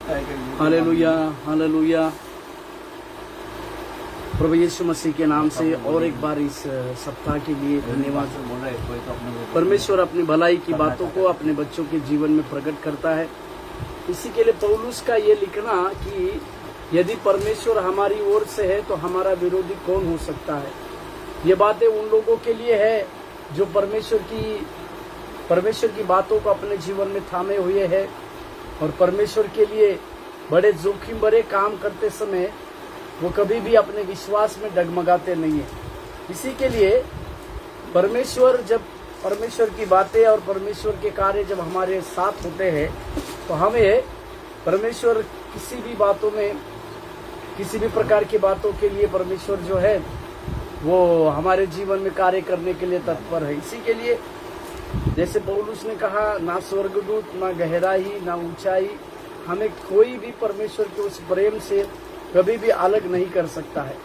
Hallelujah hallelujah. प्रभु यीशु मसीह के नाम से और एक बार इस सप्ताह के लिए धन्यवाद। परमेश्वर अपनी भलाई की बातों को अपने बच्चों के जीवन में प्रकट करता है। इसी के लिए पौलुस का ये लिखना कि यदि परमेश्वर हमारी ओर से है तो हमारा विरोधी कौन हो सकता है। ये बातें उन लोगों के लिए है जो परमेश्वर की बातों को अपने जीवन में थामे हुए है और परमेश्वर के लिए बड़े जोखिम भरे काम करते समय वो कभी भी अपने विश्वास में डगमगाते नहीं है। इसी के लिए जब परमेश्वर की बातें और परमेश्वर के कार्य जब हमारे साथ होते हैं तो हमें परमेश्वर किसी भी प्रकार की बातों के लिए परमेश्वर जो है वो हमारे जीवन में कार्य करने के लिए तत्पर है। इसी के लिए जैसे पौलुस ने कहा, ना स्वर्गदूत, ना गहराई, ना ऊंचाई, हमें कोई भी परमेश्वर के उस प्रेम से कभी भी अलग नहीं कर सकता है।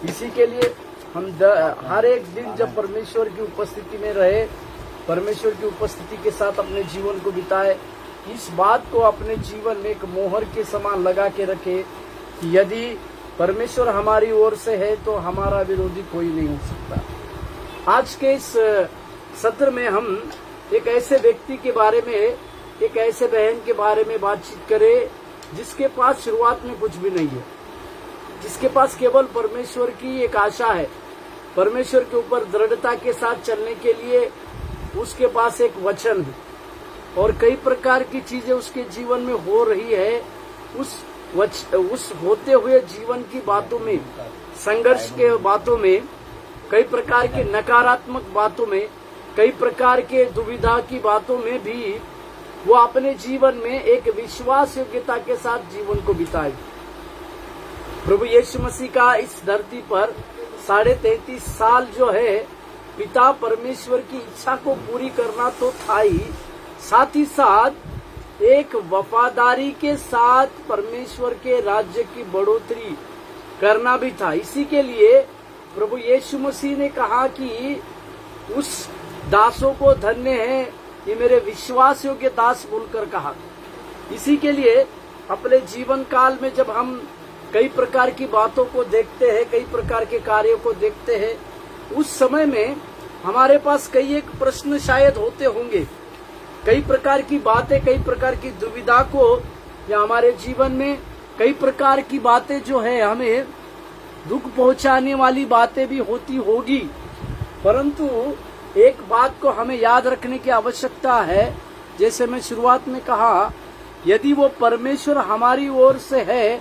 इसी के लिए हम हर एक दिन जब परमेश्वर की उपस्थिति में रहे, परमेश्वर की उपस्थिति के साथ अपने जीवन को बिताए, इस बात को अपने जीवन में एक मोहर के समान लगा के रखे कि यदि परमेश्वर हमारी ओर से है तो हमारा विरोधी कोई नहीं हो सकता। आज के इस सत्र में हम एक ऐसे व्यक्ति के बारे में, एक ऐसे बहन के बारे में बातचीत करें जिसके पास शुरुआत में कुछ भी नहीं है, जिसके पास केवल परमेश्वर की एक आशा है, परमेश्वर के ऊपर दृढ़ता के साथ चलने के लिए उसके पास एक वचन है और कई प्रकार की चीजें उसके जीवन में हो रही है। उस होते हुए जीवन की बातों में, संघर्ष के बातों में, कई प्रकार के नकारात्मक बातों में, कई प्रकार के दुविधा की बातों में भी वो अपने जीवन में एक विश्वास योग्यता के साथ जीवन को बिताए। प्रभु यीशु मसीह का इस धरती पर 33.5 साल जो है पिता परमेश्वर की इच्छा को पूरी करना तो था ही, साथ ही साथ एक वफादारी के साथ परमेश्वर के राज्य की बढ़ोतरी करना भी था। इसी के लिए प्रभु यीशु मसीह ने कहा कि उस दासों को धन्य है, ये मेरे विश्वास योग्य दास बोलकर कहा। इसी के लिए अपने जीवन काल में जब हम कई प्रकार की बातों को देखते हैं, कई प्रकार के कार्यों को देखते हैं, उस समय में हमारे पास कई एक प्रश्न शायद होते होंगे, कई प्रकार की बातें, कई प्रकार की दुविधा को, या हमारे जीवन में कई प्रकार की बातें जो है हमें दुख पहुंचाने वाली बातें भी होती होगी। परंतु एक बात को हमें याद रखने की आवश्यकता है, जैसे मैं शुरुआत में कहा, यदि वो परमेश्वर हमारी ओर से है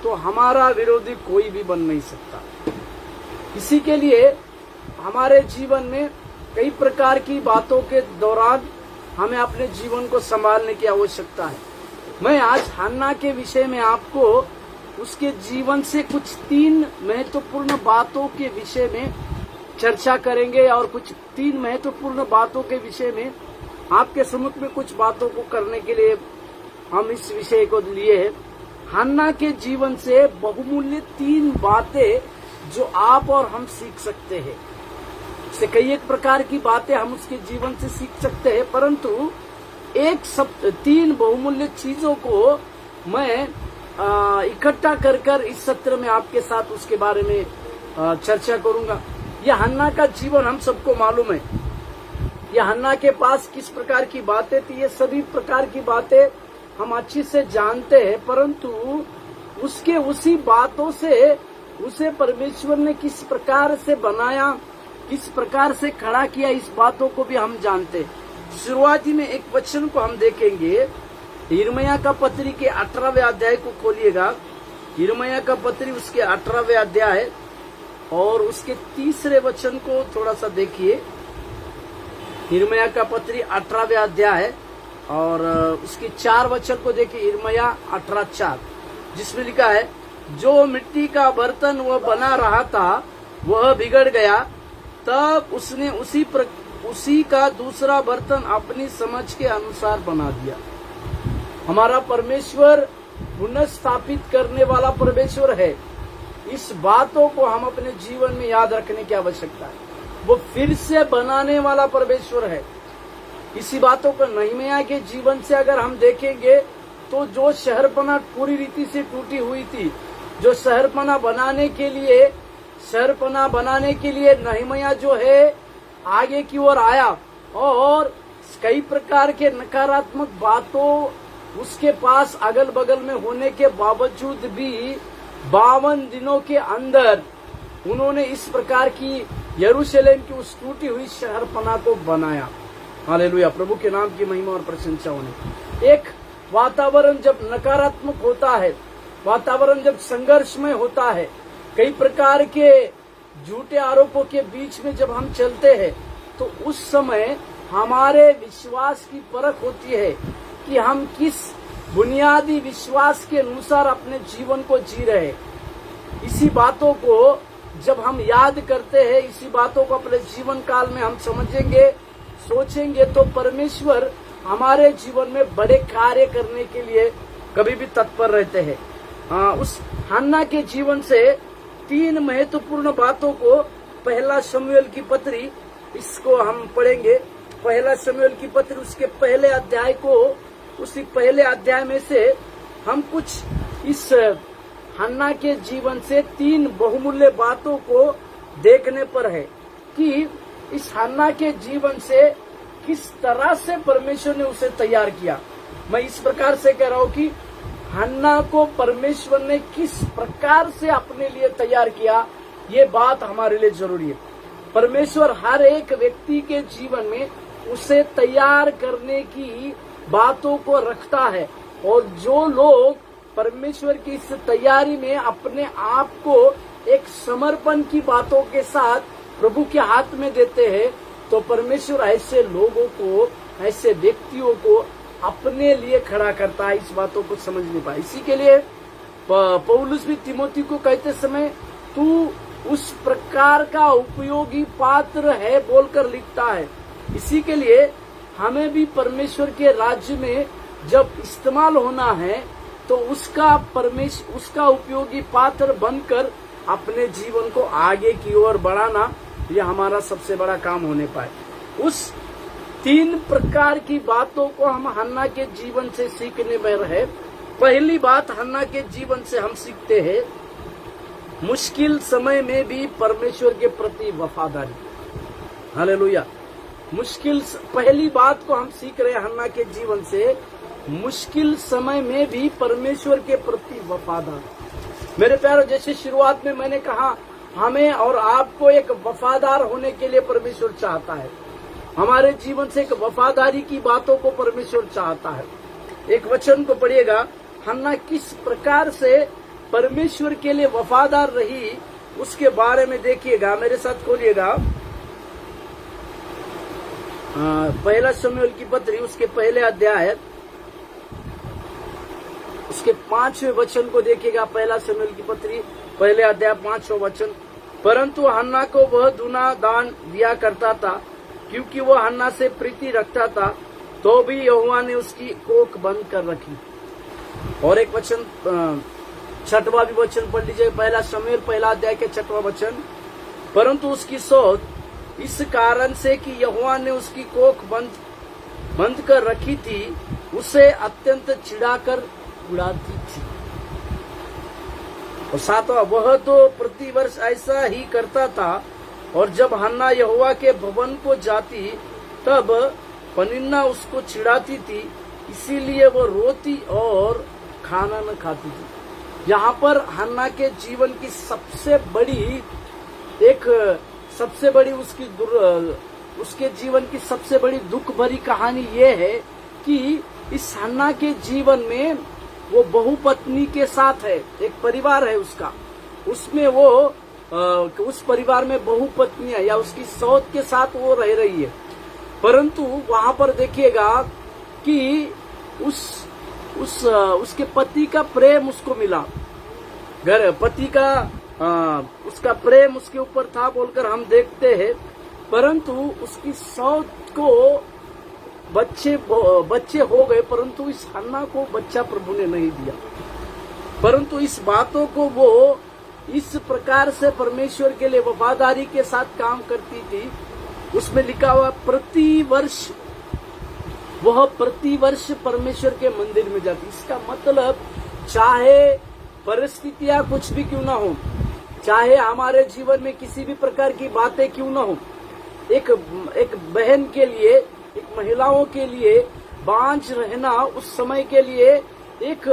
तो हमारा विरोधी कोई भी बन नहीं सकता। इसी के लिए हमारे जीवन में कई प्रकार की बातों के दौरान हमें अपने जीवन को संभालने की आवश्यकता है। मैं आज हन्ना के विषय में आपको उसके जीवन से कुछ 3 महत्वपूर्ण बातों के विषय में चर्चा करेंगे और कुछ 3 महत्वपूर्ण बातों के विषय में आपके सम्मुख में कुछ बातों को करने के लिए हम इस विषय को लिए हैं। हन्ना के जीवन से बहुमूल्य 3 बातें जो आप और हम सीख सकते हैं। से कई एक प्रकार की बातें हम उसके जीवन से सीख सकते हैं, परंतु 3 बहुमूल्य चीजों को मैं इकट्ठा कर इस सत्र में आपके साथ उसके बारे में चर्चा करूंगा। यह हन्ना का जीवन हम सबको मालूम है, यह हन्ना के पास किस प्रकार की बातें थी, ये सभी प्रकार की बातें हम अच्छी से जानते हैं, परंतु उसके उसी बातों से उसे परमेश्वर ने किस प्रकार से बनाया, किस प्रकार से खड़ा किया, इस बातों को भी हम जानते हैं। शुरुआती में एक वचन को हम देखेंगे, यिर्मयाह का पत्री के 18वें अध्याय को खोलिएगा। यिर्मयाह का पत्री उसके 18वें अध्याय और उसके 3रे वचन को थोड़ा सा देखिए। यिर्मयाह का पत्री 18वें अध्याय और उसके 4 वचन को देखिए। यिर्मयाह 18:4 जिसमें लिखा है, जो मिट्टी का बर्तन वह बना रहा था वह बिगड़ गया, तब उसने उसी का दूसरा बर्तन अपनी समझ के अनुसार बना दिया। हमारा परमेश्वर पुनर्स्थापित करने वाला परमेश्वर है। इस बातों को हम अपने जीवन में याद रखने की आवश्यकता है। वो फिर से बनाने वाला परमेश्वर है। इसी बातों को नहमीया के जीवन से अगर हम देखेंगे तो जो शहरपना पूरी रीति से टूटी हुई थी, जो शहरपना बनाने के लिए नहमयाह जो है आगे की ओर आया और कई प्रकार के नकारात्मक बातों उसके पास अगल बगल में होने के बावजूद भी 52 दिनों के अंदर उन्होंने इस प्रकार की यरूशलेम की उस टूटी हुई शहरपना को बनाया। हालेलुया, प्रभु के नाम की महिमा और प्रशंसा होने। एक वातावरण जब नकारात्मक होता है, वातावरण जब संघर्षमय होता है, कई प्रकार के झूठे आरोपों के बीच में जब हम चलते हैं, तो उस समय हमारे विश्वास की परख होती है कि हम किस बुनियादी विश्वास के अनुसार अपने जीवन को जी रहे हैं। इसी बातों को जब हम याद करते हैं, इसी बातों को अपने जीवन काल में हम समझेंगे, सोचेंगे, तो परमेश्वर हमारे जीवन में बड़े कार्य करने के लिए कभी भी तत्पर रहते हैं। उस हन्ना के जीवन से 3 महत्वपूर्ण बातों को, पहला शमूएल की पत्री, इसको हम पढ़ेंगे, पहला शमूएल की पत्री उसके पहले अध्याय को, उसी पहले अध्याय में से हम कुछ इस हन्ना के जीवन से 3 बहुमूल्य बातों को देखने पर है कि इस हन्ना के जीवन से किस तरह से परमेश्वर ने उसे तैयार किया। मैं इस प्रकार से कह रहा हूं कि हन्ना को परमेश्वर ने किस प्रकार से अपने लिए तैयार किया, ये बात हमारे लिए जरूरी है। परमेश्वर हर एक व्यक्ति के जीवन में उसे तैयार करने की बातों को रखता है, और जो लोग परमेश्वर की इस तैयारी में अपने आप को एक समर्पण की बातों के साथ प्रभु के हाथ में देते हैं, तो परमेश्वर ऐसे लोगों को, ऐसे व्यक्तियों को अपने लिए खड़ा करता है। इस बातों को समझ नहीं पाए, इसी के लिए पौलुस भी तिमोथी को कहते समय तू उस प्रकार का उपयोगी पात्र है बोलकर लिखता है। इसी के लिए हमें भी परमेश्वर के राज्य में जब इस्तेमाल होना है, तो उसका उपयोगी पात्र बनकर अपने जीवन को आगे की ओर बढ़ाना, यह हमारा सबसे बड़ा काम होने पाए। उस 3 प्रकार की बातों को हम हन्ना के जीवन से सीखने में रहे। पहली बात हन्ना के जीवन से हम सीखते हैं, मुश्किल समय में भी परमेश्वर के प्रति वफादारी। हालेलुया, पहली बात को हम सीख रहे हैं हन्ना के जीवन से, मुश्किल समय में भी परमेश्वर के प्रति वफादार। मेरे प्यारों, जैसे शुरुआत में मैंने कहा, हमें और आपको एक वफादार होने के लिए परमेश्वर चाहता है। हमारे जीवन से एक वफादारी की बातों को परमेश्वर चाहता है। एक वचन को पढ़िएगा, हन्ना किस प्रकार से परमेश्वर के लिए वफादार रही, उसके बारे में देखिएगा। मेरे साथ खोलिएगा पहला शमूएल की पत्री, उसके पहले अध्याय, उसके 5वें वचन को देखिएगा। पहला शमूएल की पत्री पहले अध्याय 5वां वचन, परंतु हन्ना को वह दूना दान दिया करता था, क्योंकि वह हन्ना से प्रीति रखता था, तो भी यहोवा ने उसकी कोख बंद कर रखी। और एक वचन 6वां भी वचन पढ़ लीजिए, पहला शमूएल पहला अध्याय के 6वां वचन, परंतु उसकी सौत इस कारण से कि यहोवा ने उसकी कोख बंद कर रखी थी, उसे अत्यंत चिढ़ाकर उड़ाती थी। और 7वां, वह तो प्रतिवर्ष ऐसा ही करता था, और जब हन्ना यहोवा के भवन को जाती, तब पनिन्ना उसको चिढ़ाती थी, इसीलिए वो रोती और खाना न खाती थी। यहाँ पर हन्ना के जीवन की सबसे बड़ी उसके जीवन की सबसे बड़ी दुख भरी कहानी ये है कि इस हन्ना के जीवन में वो बहुपत्नी के साथ है, एक परिवार है उसका, उसमें वो उस परिवार में बहुपत्नियां या उसकी सौत के साथ वो रह रही है। परंतु वहां पर देखिएगा कि उसके पति का प्रेम उसको मिला, पति का उसका प्रेम उसके ऊपर था बोलकर हम देखते हैं। परंतु उसकी सौत को बच्चे हो गए, परंतु इस हन्ना को बच्चा प्रभु ने नहीं दिया। परंतु इस बातों को वो इस प्रकार से परमेश्वर के लिए वफादारी के साथ काम करती थी। उसमें लिखा हुआ प्रति वर्ष वह प्रतिवर्ष परमेश्वर के मंदिर में जाती। इसका मतलब चाहे परिस्थितियां कुछ भी क्यों ना हो, चाहे हमारे जीवन में किसी भी प्रकार की बातें क्यों ना हो, एक बहन के लिए, एक महिलाओं के लिए बांझ रहना उस समय के लिए एक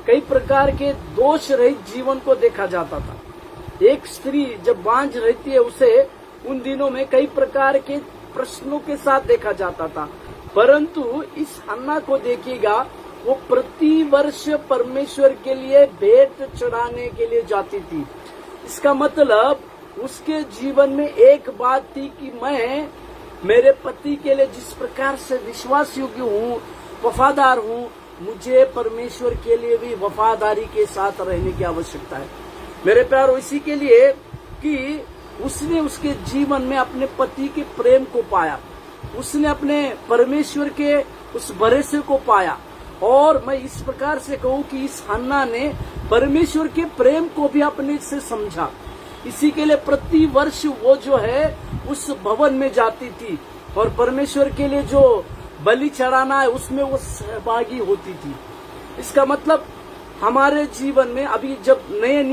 कई प्रकार के दोष रहित जीवन को देखा जाता था। एक स्त्री जब बांझ रहती है उसे उन दिनों में कई प्रकार के प्रश्नों के साथ देखा जाता था, परंतु इस हन्ना को देखिएगा, वो प्रतिवर्ष परमेश्वर के लिए भेंट चढ़ाने के लिए जाती थी। इसका मतलब उसके जीवन में एक बात थी कि मैं मेरे पति के लिए जिस प्रकार से विश्वास योग्य हूँ, वफादार हूँ, मुझे परमेश्वर के लिए भी वफादारी के साथ रहने की आवश्यकता है। मेरे प्यारो, इसी के लिए कि उसने उसके जीवन में अपने पति के प्रेम को पाया, उसने अपने परमेश्वर के उस भरोसे को पाया। और मैं इस प्रकार से कहूँ कि इस हन्ना ने परमेश्वर के प्रेम को भी अपने से समझा। इसी के लिए प्रति वर्ष वो जो है उस भवन में जाती थी और परमेश्वर के लिए जो बलि चढ़ाना है उसमें वो सहभागी होती थी। इसका मतलब हमारे जीवन में अभी जब नए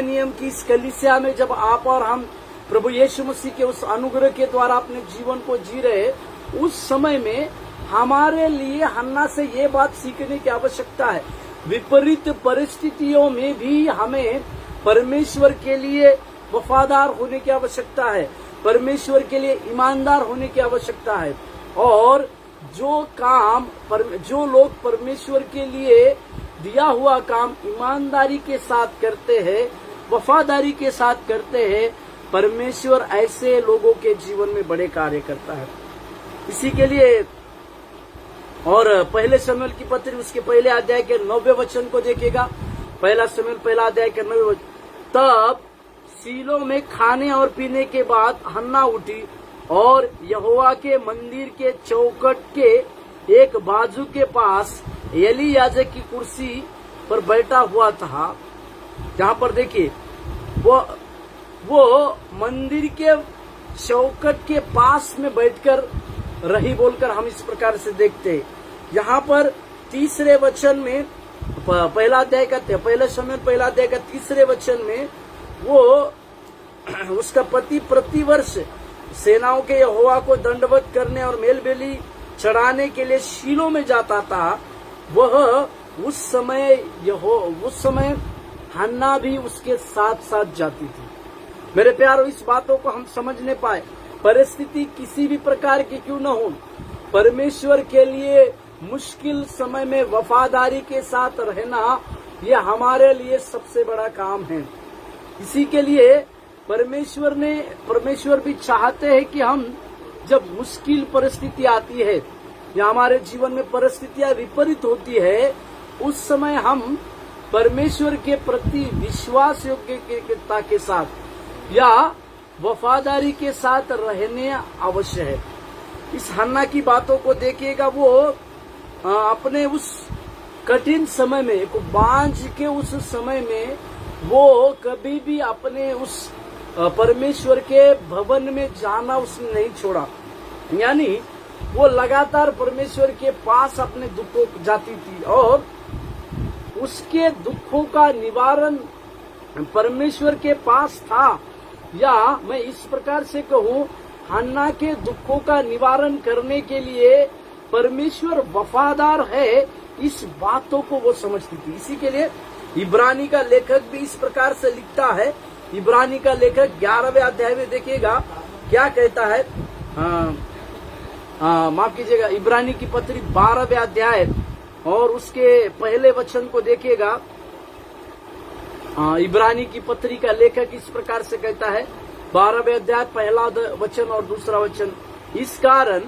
नियम की इस कलीसिया में जब आप और हम प्रभु यीशु मसीह के उस अनुग्रह के द्वारा अपने जीवन को जी रहे, उस समय में हमारे लिए हन्ना से ये बात सीखने की आवश्यकता है। विपरीत परिस्थितियों में भी हमें परमेश्वर के लिए वफादार होने की आवश्यकता है, परमेश्वर के लिए ईमानदार होने की आवश्यकता है। और जो लोग परमेश्वर के लिए दिया हुआ काम ईमानदारी के साथ करते हैं, वफादारी के साथ करते हैं, परमेश्वर ऐसे लोगों के जीवन में बड़े कार्य करता है। इसी के लिए और पहले शमूएल की पत्री उसके पहले अध्याय के 9वें वचन को देखिएगा। पहला शमूएल पहला अध्याय के 9वें वचन। तब सीलो में खाने और पीने के बाद हन्ना उठी और यहोवा के मंदिर के चौखट के एक बाजू के पास एली याजक की कुर्सी पर बैठा हुआ था। जहाँ पर देखिए वो मंदिर के चौखट के पास में बैठकर रही बोलकर हम इस प्रकार से देखते हैं। यहाँ पर तीसरे वचन में पहला शमूएल पहला अध्याय का तीसरे वचन में वो उसका पति प्रतिवर्ष सेनाओं के यहोवा को दंडवत करने और मेलबलि चढ़ाने के लिए शीलो में जाता था। वह उस समय हन्ना भी उसके साथ साथ जाती थी। मेरे प्यारों, इस बातों को हम समझने पाए, परिस्थिति किसी भी प्रकार की क्यों न हो, परमेश्वर के लिए मुश्किल समय में वफादारी के साथ रहना यह हमारे लिए सबसे बड़ा काम है। इसी के लिए परमेश्वर भी चाहते हैं कि हम जब मुश्किल परिस्थिति आती है या हमारे जीवन में परिस्थितियां विपरीत होती है, उस समय हम परमेश्वर के प्रति विश्वास योग्यता के साथ या वफादारी के साथ रहने अवश्य है। इस हन्ना की बातों को देखिएगा, वो अपने उस कठिन समय में, बांझ के उस समय में वो कभी भी अपने उस परमेश्वर के भवन में जाना उसने नहीं छोड़ा। यानी वो लगातार परमेश्वर के पास अपने दुखों जाती थी और उसके दुखों का निवारण परमेश्वर के पास था। या मैं इस प्रकार से कहूँ, हन्ना के दुखों का निवारण करने के लिए परमेश्वर वफादार है, इस बातों को वो समझती थी। इसी के लिए इब्रानी का लेखक भी इस प्रकार से लिखता है। इब्रानी का लेखक 11वें अध्याय में देखिएगा क्या कहता है। माफ कीजिएगा, इब्रानी की पत्री 12वें अध्याय और उसके पहले वचन को देखिएगा। इब्रानी की पत्री का लेखक इस प्रकार से कहता है, 12वें अध्याय पहला वचन और दूसरा वचन। इस कारण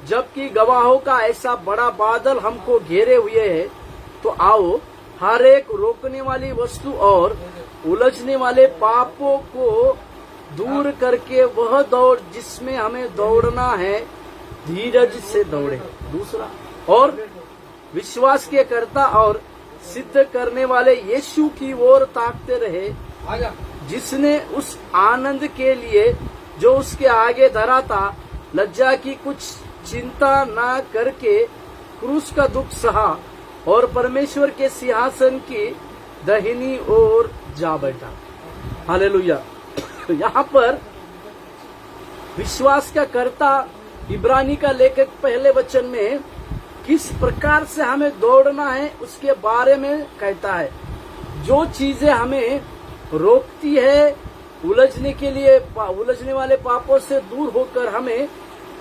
जबकि गवाहों का ऐसा बड़ा बादल हमको घेरे हुए है, तो आओ हर एक रोकने वाली वस्तु और उलझने वाले पापों को दूर करके वह दौड़ जिसमें हमें दौड़ना है, धीरज से दौड़े। दूसरा, और विश्वास के कर्ता और सिद्ध करने वाले यीशु की ओर ताकते रहे, जिसने उस आनंद के लिए जो उसके आगे धरा था, लज्जा की कुछ चिंता ना करके क्रूस का दुख सहा और परमेश्वर के सिंहासन की दाहिनी ओर जा बैठा। हालेलुया। यहाँ पर विश्वास का कर्ता इब्रानी का लेखक पहले वचन में किस प्रकार से हमें दौड़ना है उसके बारे में कहता है। जो चीजें हमें रोकती है उलझने वाले पापों से दूर होकर हमें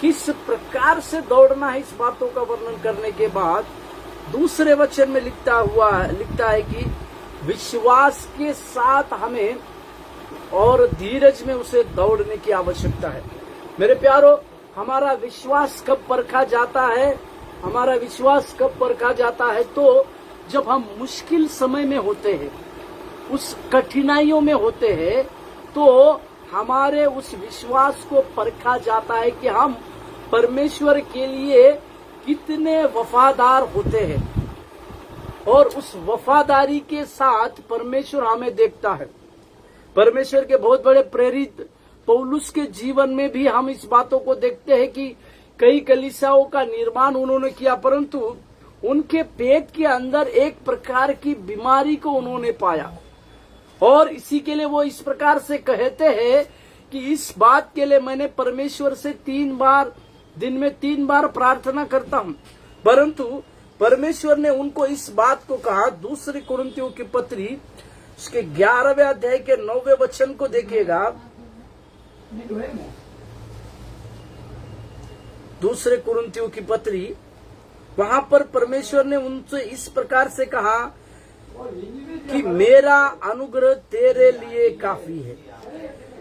किस प्रकार से दौड़ना है, इस बातों का वर्णन करने के बाद दूसरे वचन में लिखता है कि विश्वास के साथ हमें और धीरज में उसे दौड़ने की आवश्यकता है। मेरे प्यारो, हमारा विश्वास कब परखा जाता है? हमारा विश्वास कब परखा जाता है? तो जब हम मुश्किल समय में होते हैं, उस कठिनाइयों में होते हैं, तो हमारे उस विश्वास को परखा जाता है कि हम परमेश्वर के लिए कितने वफादार होते हैं। और उस वफादारी के साथ परमेश्वर हमें देखता है। परमेश्वर के बहुत बड़े प्रेरित पौलुस के जीवन में भी हम इस बातों को देखते हैं कि कई कलीसियाओं का निर्माण उन्होंने किया, परंतु उनके पेट के अंदर एक प्रकार की बीमारी को उन्होंने पाया। और इसी के लिए वो इस प्रकार से कहते हैं कि इस बात के लिए मैंने परमेश्वर से दिन में 3 बार प्रार्थना करता हूं। परंतु परमेश्वर ने उनको इस बात को कहा। दूसरी कुरिन्थियों की पत्री उसके 11वें अध्याय के 9वें वचन को देखिएगा। दूसरे कुरिन्थियों की पत्री, वहां पर परमेश्वर ने उनसे इस प्रकार से कहा कि मेरा अनुग्रह तेरे लिए काफी है।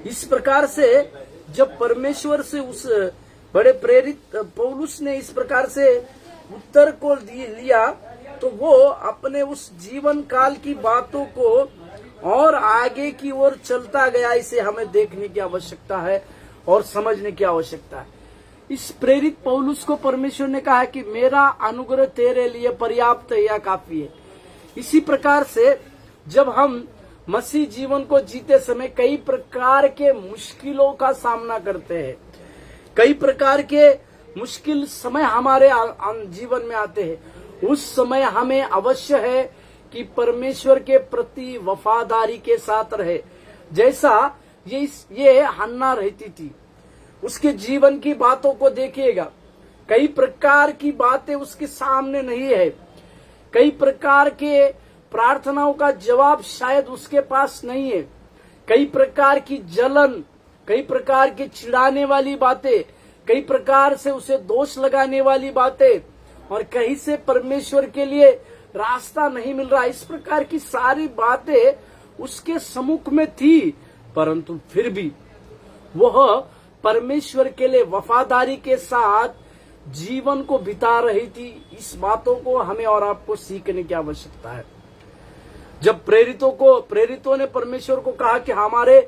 इस प्रकार से जब परमेश्वर से उस बड़े प्रेरित पौलुस ने इस प्रकार से उत्तर को लिया, तो वो अपने उस जीवन काल की बातों को और आगे की ओर चलता गया। इसे हमें देखने की आवश्यकता है और समझने की आवश्यकता है। इस प्रेरित पौलुस को परमेश्वर ने कहा कि मेरा अनुग्रह तेरे लिए पर्याप्त है या काफी है। इसी प्रकार से जब हम मसीह जीवन को जीते समय कई प्रकार के मुश्किलों का सामना करते हैं, कई प्रकार के मुश्किल समय हमारे जीवन में आते हैं, उस समय हमें अवश्य है कि परमेश्वर के प्रति वफादारी के साथ रहे। जैसा ये हन्ना रहती थी, उसके जीवन की बातों को देखिएगा। कई प्रकार की बातें उसके सामने नहीं है, कई प्रकार के प्रार्थनाओं का जवाब शायद उसके पास नहीं है, कई प्रकार की जलन, कई प्रकार की चिढ़ाने वाली बातें, कई प्रकार से उसे दोष लगाने वाली बातें, और कहीं से परमेश्वर के लिए रास्ता नहीं मिल रहा। इस प्रकार की सारी बातें उसके सम्मुख में थी, परंतु फिर भी वह परमेश्वर के लिए वफादारी के साथ जीवन को बिता रही थी। इस बातों को हमें और आपको सीखने की आवश्यकता है। जब प्रेरितों ने परमेश्वर को कहा कि हमारे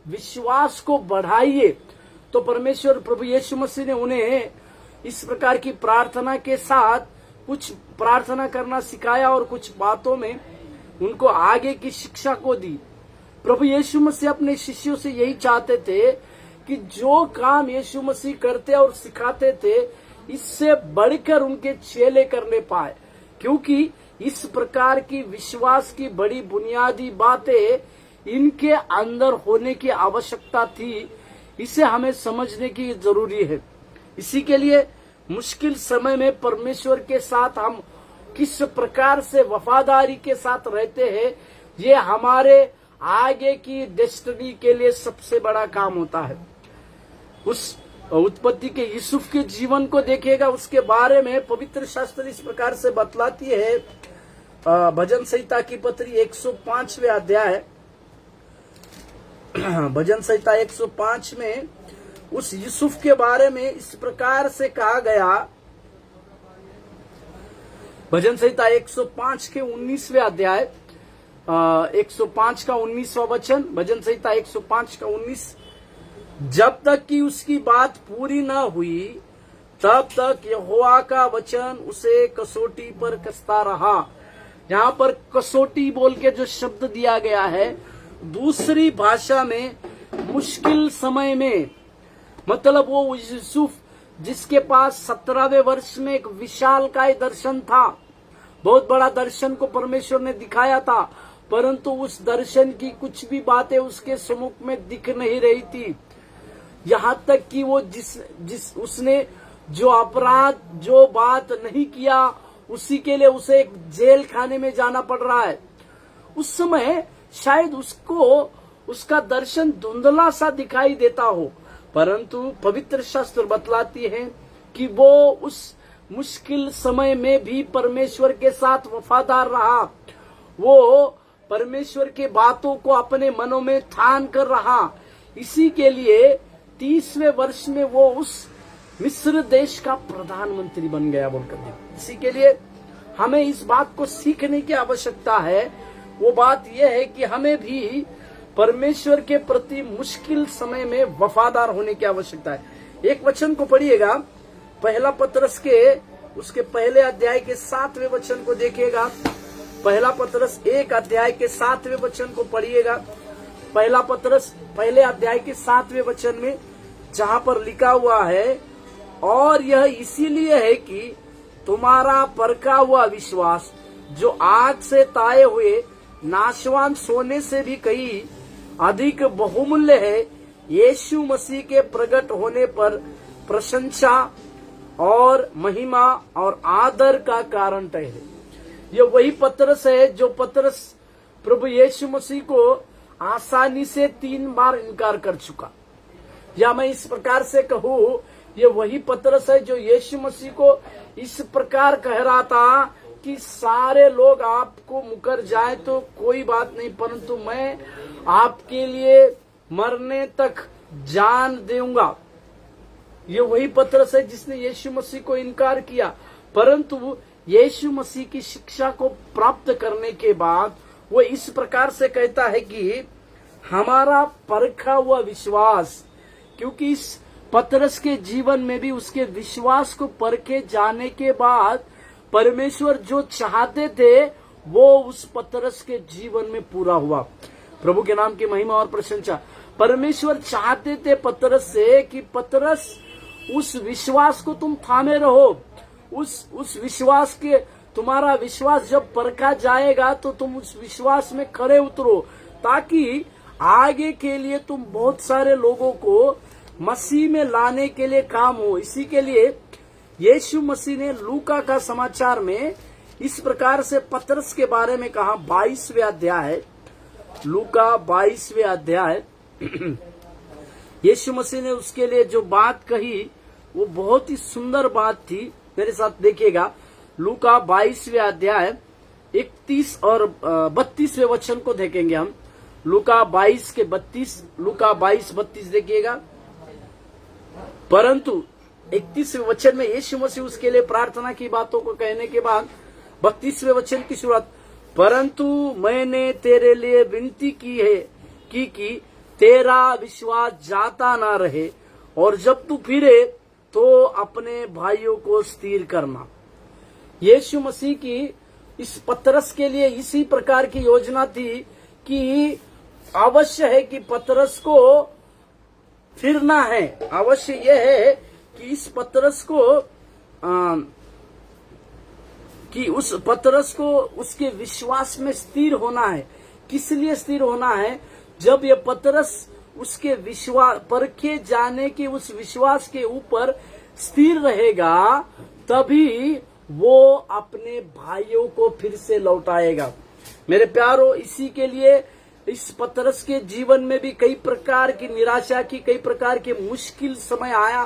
विश्वास को बढ़ाइए, तो परमेश्वर प्रभु यीशु मसीह ने उन्हें इस प्रकार की प्रार्थना के साथ कुछ प्रार्थना करना सिखाया और कुछ बातों में उनको आगे की शिक्षा को दी। प्रभु यीशु मसीह अपने शिष्यों से यही चाहते थे कि जो काम यीशु मसीह करते और सिखाते थे, इससे बढ़कर उनके चेले करने पाए, क्योंकि इस प्रकार की विश्वास की बड़ी बुनियादी बातें इनके अंदर होने की आवश्यकता थी। इसे हमें समझने की जरूरी है। इसी के लिए मुश्किल समय में परमेश्वर के साथ हम किस प्रकार से वफादारी के साथ रहते हैं, ये हमारे आगे की डेस्टिनी के लिए सबसे बड़ा काम होता है। उस उत्पत्ति के यूसुफ के जीवन को देखिएगा, उसके बारे में पवित्र शास्त्र इस प्रकार से बतलाती है। भजन संहिता की पत्री 105वें अध्याय, भजन संहिता 105 में उस यूसुफ के बारे में इस प्रकार से कहा गया। भजन संहिता 105 के 19वें अध्याय, 105 का 19वां वचन, भजन संहिता 105 का 19, जब तक कि उसकी बात पूरी न हुई तब तक यहोवा का वचन उसे कसौटी पर कसता रहा। यहाँ पर कसौटी बोल के जो शब्द दिया गया है, दूसरी भाषा में मुश्किल समय में, मतलब वो यूसुफ जिसके पास 17वें वर्ष में एक विशालकाय दर्शन था, बहुत बड़ा दर्शन को परमेश्वर ने दिखाया था, परंतु उस दर्शन की कुछ भी बातें उसके सम्मुख में दिख नहीं रही थी। यहां तक कि वो उसने जो अपराध, जो बात नहीं किया, उसी के लिए उसे एक जेल खाने में जाना पड़ रहा है। उस समय शायद उसको उसका दर्शन धुंधला सा दिखाई देता हो, परंतु पवित्र शास्त्र बतलाती है कि वो उस मुश्किल समय में भी परमेश्वर के साथ वफादार रहा। वो परमेश्वर के बातों को अपने मनों में ठान कर रहा। इसी के लिए 30वें वर्ष में वो उस मिस्र देश का प्रधानमंत्री बन गया बोलकर देखो। इसी के लिए हमें इस बात को सीखने की आवश्यकता है। वो बात यह है कि हमें भी परमेश्वर के प्रति मुश्किल समय में वफादार होने की आवश्यकता है। एक वचन को पढ़िएगा, पहला पतरस के उसके पहले अध्याय के 7वें वचन को देखिएगा। पहला पतरस 1 अध्याय के 7वें वचन को पढ़िएगा। पहला पतरस पहले अध्याय के 7वें वचन में जहां पर लिखा हुआ है, और यह इसीलिए है कि तुम्हारा परखा हुआ विश्वास, जो आग से ताए हुए नाशवान सोने से भी कहीं अधिक बहुमूल्य है, यीशु मसीह के प्रकट होने पर प्रशंसा और महिमा और आदर का कारण ठहरे। यह वही पतरस है जो पतरस प्रभु यीशु मसीह को आसानी से 3 बार इनकार कर चुका। या मैं इस प्रकार से कहूं, ये वही पतरस है जो यीशु मसीह को इस प्रकार कह रहा था कि सारे लोग आपको मुकर जाए तो कोई बात नहीं, परंतु मैं आपके लिए मरने तक जान दूंगा। ये वही पतरस है जिसने यीशु मसीह को इनकार किया, परंतु यीशु मसीह की शिक्षा को प्राप्त करने के बाद वो इस प्रकार से कहता है कि हमारा परखा हुआ विश्वास, क्योंकि इस पतरस के जीवन में भी उसके विश्वास को परखे जाने के बाद परमेश्वर जो चाहते थे वो उस पतरस के जीवन में पूरा हुआ। प्रभु के नाम की महिमा और प्रशंसा। परमेश्वर चाहते थे पतरस से कि पतरस, उस विश्वास को तुम थामे रहो। उस विश्वास के, तुम्हारा विश्वास जब परखा जाएगा तो तुम उस विश्वास में खड़े उतरो, ताकि आगे के लिए तुम बहुत सारे लोगों को मसीह में लाने के लिए काम हो। इसी के लिए यीशु मसीह ने लूका का समाचार में इस प्रकार से पतरस के बारे में कहा। 22वें अध्याय, लूका 22वें अध्याय, यीशु मसीह ने उसके लिए जो बात कही वो बहुत ही सुंदर बात थी। मेरे साथ देखिएगा, लूका 22वें अध्याय 31 और 32वें वचन को देखेंगे हम। लूका 22 के 32, लूका 22:32 देखिएगा। परंतु 31वें वचन में यीशु मसीह उसके लिए प्रार्थना की बातों को कहने के बाद 32वें वचन की शुरुआत, परंतु मैंने तेरे लिए विनती की है कि तेरा विश्वास जाता ना रहे, और जब तू फिरे तो अपने भाइयों को स्थिर करना। यीशु मसीह की इस पतरस के लिए इसी प्रकार की योजना थी कि अवश्य है कि पतरस को फिरना है। अवश्य यह है कि इस पतरस को उस पतरस को उसके विश्वास में स्थिर होना है। किस लिए स्थिर होना है? जब ये पतरस उसके विश्वास, परखे जाने के उस विश्वास के ऊपर स्थिर रहेगा, तभी वो अपने भाइयों को फिर से लौटाएगा। मेरे प्यारो, इसी के लिए इस पतरस के जीवन में भी कई प्रकार की निराशा की, कई प्रकार के मुश्किल समय आया,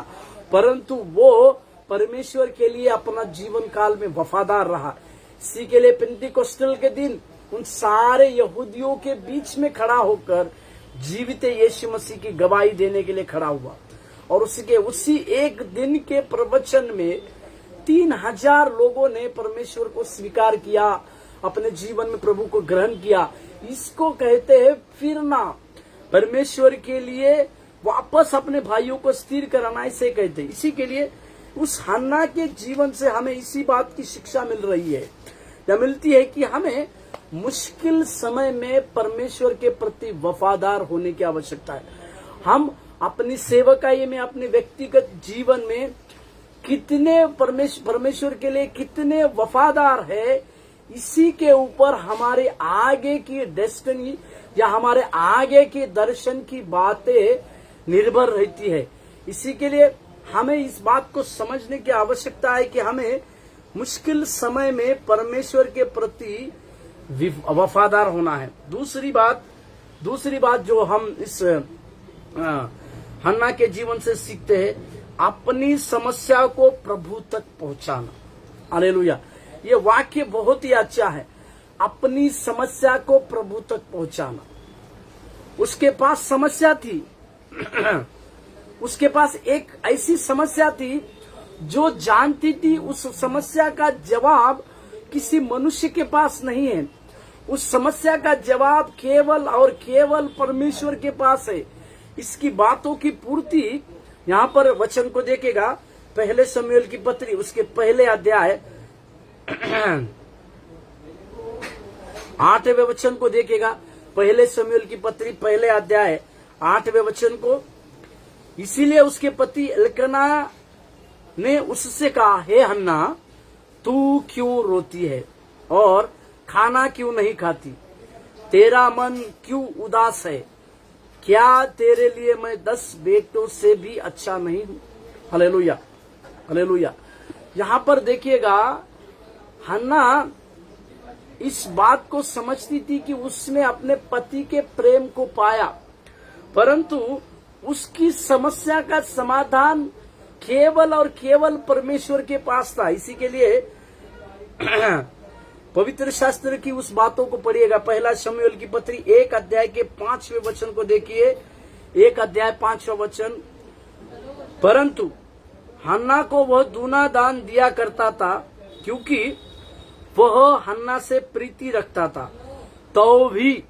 परंतु वो परमेश्वर के लिए अपना जीवन काल में वफादार रहा। इसी के लिए पेंटिकोस्टल के दिन उन सारे यहूदियों के बीच में खड़ा होकर जीवित यीशु मसीह की गवाही देने के लिए खड़ा हुआ, और उसी एक दिन के प्रवचन में 3000 लोगों ने परमेश्वर को स्वीकार किया, अपने जीवन में प्रभु को ग्रहण किया। इसको कहते हैं फिरना, परमेश्वर के लिए वापस अपने भाइयों को स्थिर कराना, इसे कहते हैं। इसी के लिए उस हन्ना के जीवन से हमें इसी बात की शिक्षा मिल रही है, या मिलती है कि हमें मुश्किल समय में परमेश्वर के प्रति वफादार होने की आवश्यकता है। हम अपनी सेवकाई में, अपने व्यक्तिगत जीवन में कितने परमेश्वर के लिए कितने वफादार है, इसी के ऊपर हमारे आगे की डेस्टिनी या हमारे आगे के दर्शन की बातें निर्भर रहती है। इसी के लिए हमें इस बात को समझने की आवश्यकता है कि हमें मुश्किल समय में परमेश्वर के प्रति वफादार होना है। दूसरी बात जो हम इस हन्ना के जीवन से सीखते हैं, अपनी समस्या को प्रभु तक पहुंचाना। हालेलुया, ये वाक्य बहुत ही अच्छा है। अपनी समस्या को प्रभु तक पहुंचाना। उसके पास समस्या थी उसके पास एक ऐसी समस्या थी जो जानती थी उस समस्या का जवाब किसी मनुष्य के पास नहीं है। उस समस्या का जवाब केवल और केवल परमेश्वर के पास है। इसकी बातों की पूर्ति यहाँ पर वचन को देखेगा, पहले शमूएल की पत्री उसके पहले अध्याय 8वें वचन को देखेगा। पहले शमूएल की पत्री पहले अध्याय 8वें वचन को। इसीलिए उसके पति एल्काना ने उससे कहा, हे हन्ना, तू क्यों रोती है और खाना क्यों नहीं खाती? तेरा मन क्यों उदास है? क्या तेरे लिए मैं 10 बेटों से भी अच्छा नहीं हूं? Hallelujah, hallelujah. यहां पर देखिएगा, हन्ना इस बात को समझती थी कि उसने अपने पति के प्रेम को पाया, परंतु उसकी समस्या का समाधान केवल और केवल परमेश्वर के पास था। इसी के लिए पवित्र शास्त्र की उस बातों को पढ़िएगा। पहला शमूएल की पत्री 1 अध्याय के 5वें वचन को देखिए। 1 अध्याय 5वां वचन। परंतु हन्ना को वह दूना दान दिया करता था, क्योंकि वह हन्ना से प्रीति रखता था, तो भी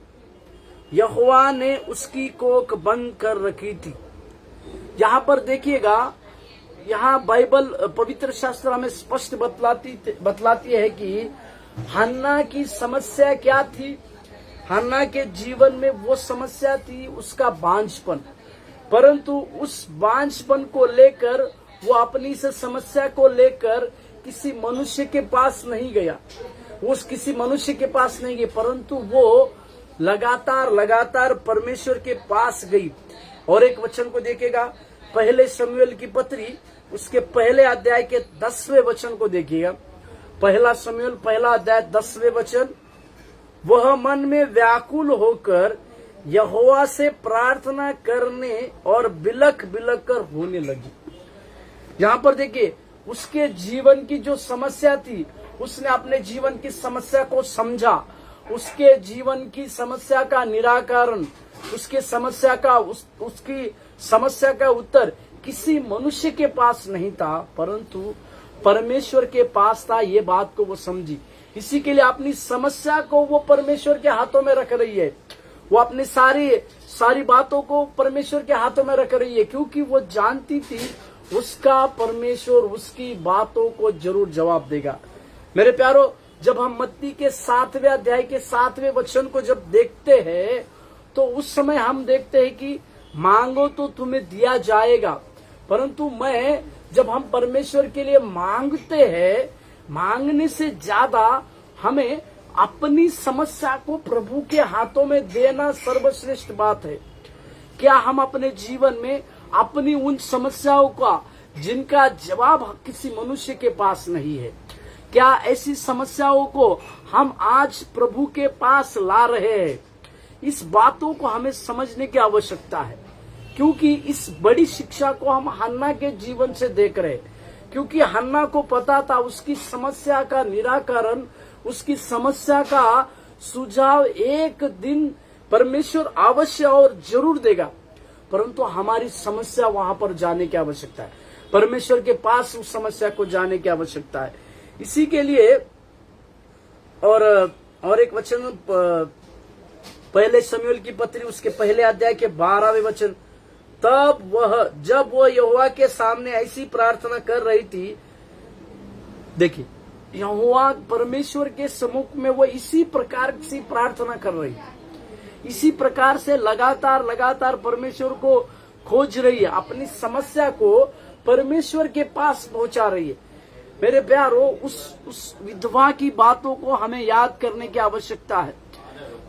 यहोवा ने उसकी कोख बंद कर रखी थी। यहाँ पर देखिएगा, यहाँ बाइबल पवित्र शास्त्र हमें स्पष्ट बतलाती है कि हन्ना की समस्या क्या थी। हन्ना के जीवन में वो समस्या थी उसका बांझपन, परंतु उस बांझपन को लेकर वो अपनी से समस्या को लेकर किसी मनुष्य के पास नहीं गया। वो किसी मनुष्य के पास नहीं गई, परंतु वो लगातार परमेश्वर के पास गई। और एक वचन को देखेगा, पहले शमूएल की पत्री उसके पहले अध्याय के 10वें वचन को देखिएगा। पहला शमूएल पहला अध्याय 10वें वचन। वह मन में व्याकुल होकर यहोवा से प्रार्थना करने और बिलख कर होने लगी। यहाँ पर देखिए, उसके जीवन की जो समस्या थी, उसने अपने जीवन की समस्या को समझा। उसके जीवन की समस्या का निराकरण, उसकी समस्या का उत्तर किसी मनुष्य के पास नहीं था, परंतु परमेश्वर के पास था। ये बात को वो समझी। इसी के लिए अपनी समस्या को वो परमेश्वर के हाथों में रख रही है। वो अपनी सारी बातों को परमेश्वर के हाथों में रख रही है, क्योंकि वो जानती थी उसका परमेश्वर उसकी बातों को जरूर जवाब देगा। मेरे प्यारो, जब हम मत्ती के 7वें अध्याय के 7वें वचन को जब देखते हैं, तो उस समय हम देखते हैं कि मांगो तो तुम्हें दिया जाएगा, परंतु जब हम परमेश्वर के लिए मांगते हैं, मांगने से ज्यादा हमें अपनी समस्या को प्रभु के हाथों में देना सर्वश्रेष्ठ बात है। क्या हम अपने जीवन में अपनी उन समस्याओं का जिनका जवाब किसी मनुष्य के पास नहीं है, क्या ऐसी समस्याओं को हम आज प्रभु के पास ला रहे हैं? इस बातों को हमें समझने की आवश्यकता है, क्योंकि इस बड़ी शिक्षा को हम हन्ना के जीवन से देख रहे हैं। क्योंकि हन्ना को पता था उसकी समस्या का निराकरण, उसकी समस्या का सुझाव एक दिन परमेश्वर अवश्य और जरूर देगा, परंतु हमारी समस्या वहां पर जाने की आवश्यकता है। परमेश्वर के पास उस समस्या को जाने की आवश्यकता है। इसी के लिए और एक वचन, पहले शमूएल की पत्री उसके पहले अध्याय के 12वें वचन। जब वह यहोवा के सामने ऐसी प्रार्थना कर रही थी, देखिए, यहोवा परमेश्वर के सम्मुख में वो इसी प्रकार से प्रार्थना कर रही है। इसी प्रकार से लगातार परमेश्वर को खोज रही है। अपनी समस्या को परमेश्वर के पास पहुंचा रही है। मेरे प्यारो, उस विधवा की बातों को हमें याद करने की आवश्यकता है,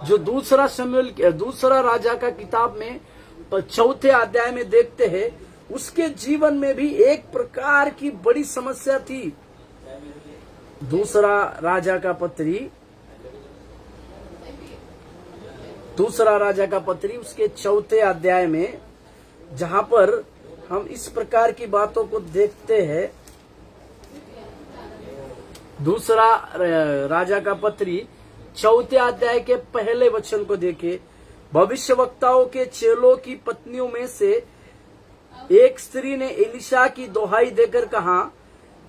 जो दूसरा राजा का किताब में 4 अध्याय में देखते हैं। उसके जीवन में भी एक प्रकार की बड़ी समस्या थी। दूसरा राजा का पत्री उसके 4 अध्याय में, जहां पर हम इस प्रकार की बातों को देखते हैं। दूसरा राजा का पत्री 4 अध्याय के पहले वचन को देखे। भविष्यवक्ताओं के चेलों की पत्नियों में से एक स्त्री ने एलिशा की दोहाई देकर कहा,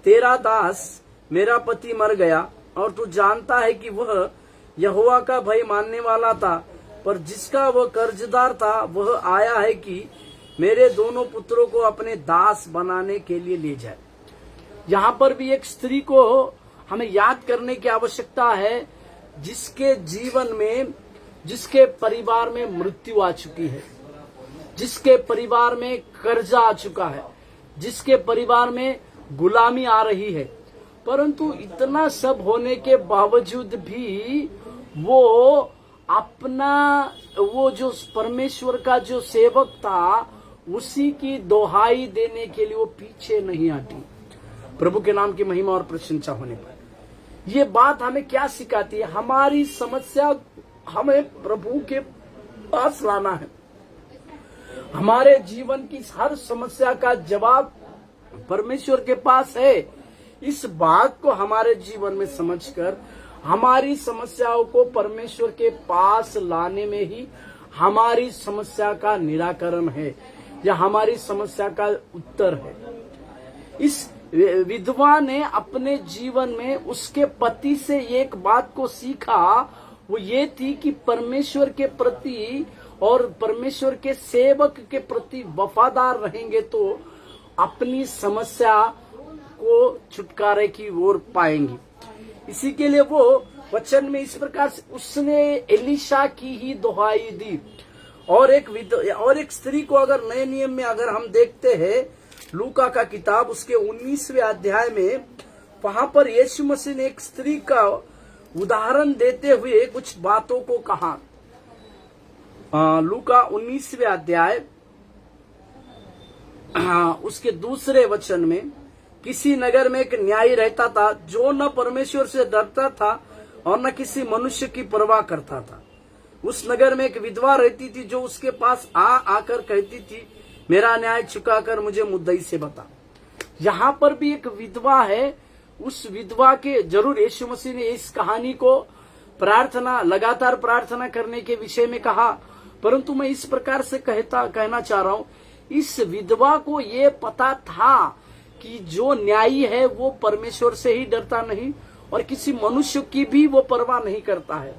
तेरा दास मेरा पति मर गया और तू जानता है कि वह यहोवा का भय मानने वाला था, पर जिसका वह कर्जदार था वह आया है कि मेरे दोनों पुत्रों को अपने दास बनाने के लिए ले जाए। यहाँ पर भी एक स्त्री को हमें याद करने की आवश्यकता है, जिसके जीवन में, जिसके परिवार में मृत्यु आ चुकी है, जिसके परिवार में कर्जा आ चुका है, जिसके परिवार में गुलामी आ रही है। परंतु इतना सब होने के बावजूद भी वो जो परमेश्वर का जो सेवक था, उसी की दोहाई देने के लिए वो पीछे नहीं हटी। प्रभु के नाम की महिमा और प्रशंसा होने पर ये बात हमें क्या सिखाती है? हमारी समस्या हमें प्रभु के पास लाना है। हमारे जीवन की हर समस्या का जवाब परमेश्वर के पास है। इस बात को हमारे जीवन में समझकर हमारी समस्याओं को परमेश्वर के पास लाने में ही हमारी समस्या का निराकरण है, या हमारी समस्या का उत्तर है। इस विधवा ने अपने जीवन में उसके पति से एक बात को सीखा, वो ये थी कि परमेश्वर के प्रति और परमेश्वर के सेवक के प्रति वफादार रहेंगे तो अपनी समस्या को छुटकारे की ओर पाएंगी। इसी के लिए वो वचन में इस प्रकार से उसने एलिशा की ही दुहाई दी। और एक स्त्री को अगर नए नियम में अगर हम देखते हैं, लूका का किताब उसके 19वें अध्याय में, वहां पर यीशु मसीह ने एक स्त्री का उदाहरण देते हुए कुछ बातों को कहा। लूका 19वें अध्याय उसके 2 वचन में, किसी नगर में एक न्यायी रहता था जो न परमेश्वर से डरता था और न किसी मनुष्य की परवाह करता था। उस नगर में एक विधवा रहती थी जो उसके पास आकर कहती थी, मेरा न्याय चुकाकर मुझे मुद्दई से बता। यहाँ पर भी एक विधवा है। उस विधवा के जरूर यीशु मसीह ने इस कहानी को लगातार प्रार्थना करने के विषय में कहा, परंतु मैं इस प्रकार से कहना चाह रहा हूं, इस विधवा को ये पता था कि जो न्यायी है वो परमेश्वर से ही डरता नहीं और किसी मनुष्य की भी वो परवाह नहीं करता है,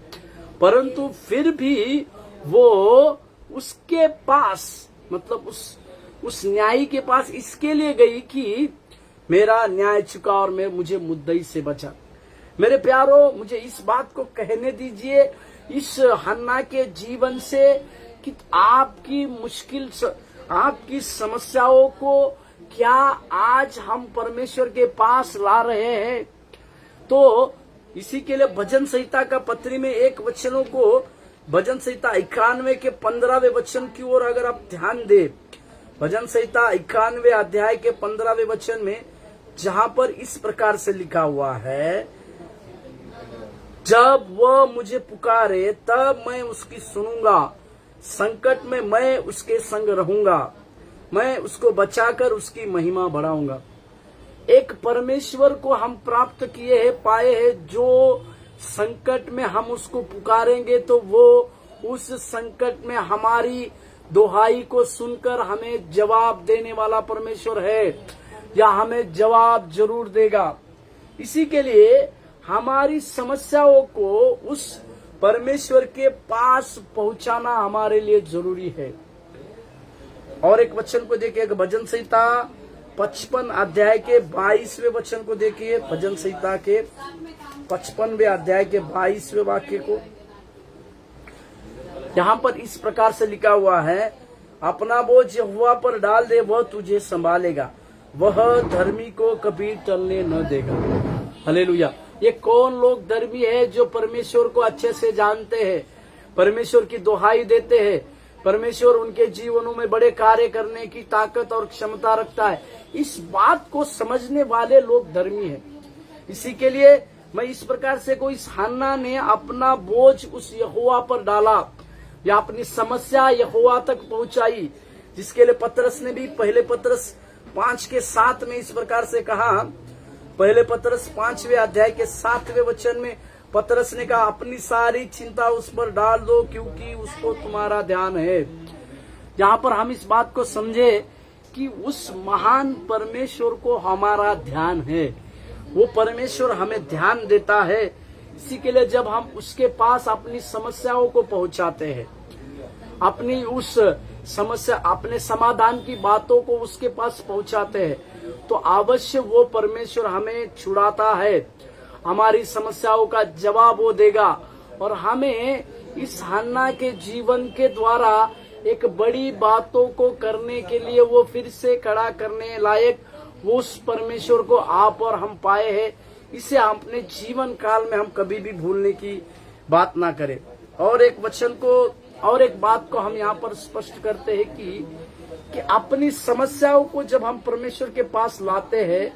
परंतु फिर भी वो उसके पास, मतलब उस न्यायी के पास इसके लिए गई कि मेरा न्याय चुका और मुझे मुद्दई से बचा। मेरे प्यारो, मुझे इस बात को कहने दीजिए इस हन्ना के जीवन से कि आपकी समस्याओं को क्या आज हम परमेश्वर के पास ला रहे हैं? तो इसी के लिए भजन संहिता का पत्री में एक वचनों को, भजन संहिता 91 के 15वें वचन की ओर अगर आप ध्यान दें, भजन संहिता 91 अध्याय के 15वें वचन में, जहां पर इस प्रकार से लिखा हुआ है, जब वह मुझे पुकारे तब मैं उसकी सुनूंगा, संकट में मैं उसके संग रहूंगा, मैं उसको बचाकर उसकी महिमा बढ़ाऊंगा। एक परमेश्वर को हम प्राप्त किए हैं, पाए हैं, जो संकट में हम उसको पुकारेंगे तो वो उस संकट में हमारी दुहाई को सुनकर हमें जवाब देने वाला परमेश्वर है, या हमें जवाब जरूर देगा। इसी के लिए हमारी समस्याओं को उस परमेश्वर के पास पहुंचाना हमारे लिए जरूरी है। और एक वचन को देखिए, भजन संहिता 55 अध्याय के 22वें वचन को देखिए, भजन संहिता के 55वें अध्याय के 22वें वाक्य को। यहाँ पर इस प्रकार से लिखा हुआ है, अपना बोझ यहोवा पर डाल दे, वह तुझे संभालेगा। वह धर्मी को कभी टलने न देगा। हालेलुया। ये कौन लोग धर्मी है? जो परमेश्वर को अच्छे से जानते हैं, परमेश्वर की दुहाई देते हैं, परमेश्वर उनके जीवनों में बड़े कार्य करने की ताकत और क्षमता रखता है। इस बात को समझने वाले लोग धर्मी हैं। इसी के लिए मैं इस प्रकार से कोई हन्ना ने अपना बोझ उस यहोवा पर डाला या अपनी समस्या यहोवा तक पहुंचाई, जिसके लिए पतरस ने भी पहले पतरस 5:7 में इस प्रकार से कहा। पहले पतरस 5वें अध्याय के 7वें वचन में पतरस ने कहा, अपनी सारी चिंता उस पर डाल दो क्योंकि उसको तुम्हारा ध्यान है। जहां पर हम इस बात को समझे कि उस महान परमेश्वर को हमारा ध्यान है, वो परमेश्वर हमें ध्यान देता है। इसी के लिए जब हम उसके पास अपनी समस्याओं को पहुंचाते हैं, अपनी उस समस्या, अपने समाधान की बातों को उसके पास पहुंचाते हैं, तो अवश्य वो परमेश्वर हमें छुड़ाता है, हमारी समस्याओं का जवाब वो देगा और हमें इस हन्ना के जीवन के द्वारा एक बड़ी बातों को करने के लिए वो फिर से खड़ा करने लायक वो उस परमेश्वर को आप और हम पाए हैं। इसे अपने जीवन काल में हम कभी भी भूलने की बात ना करें। और एक बात को हम यहाँ पर स्पष्ट करते हैं कि अपनी समस्याओं को जब हम परमेश्वर के पास लाते हैं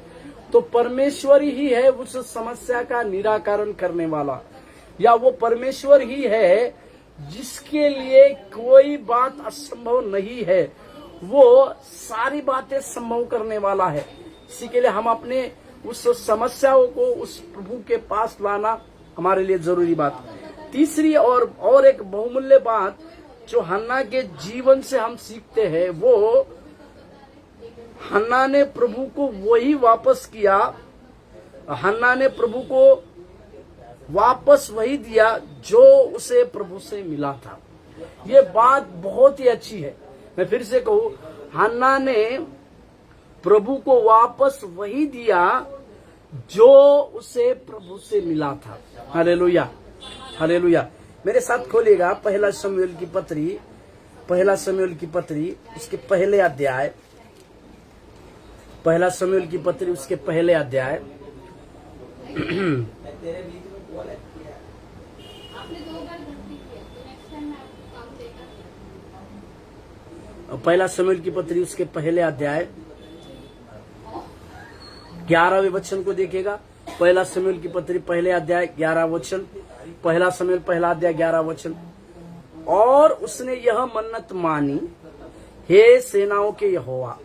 तो परमेश्वर ही है उस समस्या का निराकरण करने वाला, या वो परमेश्वर ही है जिसके लिए कोई बात असंभव नहीं है, वो सारी बातें संभव करने वाला है। इसी के लिए हम अपने उस समस्याओं को उस प्रभु के पास लाना हमारे लिए जरूरी बात है। तीसरी और एक बहुमूल्य बात जो हन्ना के जीवन से हम सीखते हैं, वो हन्ना ने प्रभु को वही वापस किया, हन्ना ने प्रभु को वापस वही दिया जो उसे प्रभु से मिला था। ये बात बहुत ही अच्छी है। मैं फिर से कहूं, हन्ना ने प्रभु को वापस वही दिया जो उसे प्रभु से मिला था। Hallelujah, hallelujah. मेरे साथ खोलिएगा पहला शमूएल की पत्री उसके पहले अध्याय, पहला शमूएल की पत्री उसके पहले अध्याय पहला शमूएल की पत्री उसके पहले अध्याय 11वें वचन को देखिएगा। पहला शमूएल की पत्री पहले अध्याय 11 वचन, पहला शमूएल पहला अध्याय 11 वचन। और उसने यह मन्नत मानी, हे सेनाओं के यहोवा,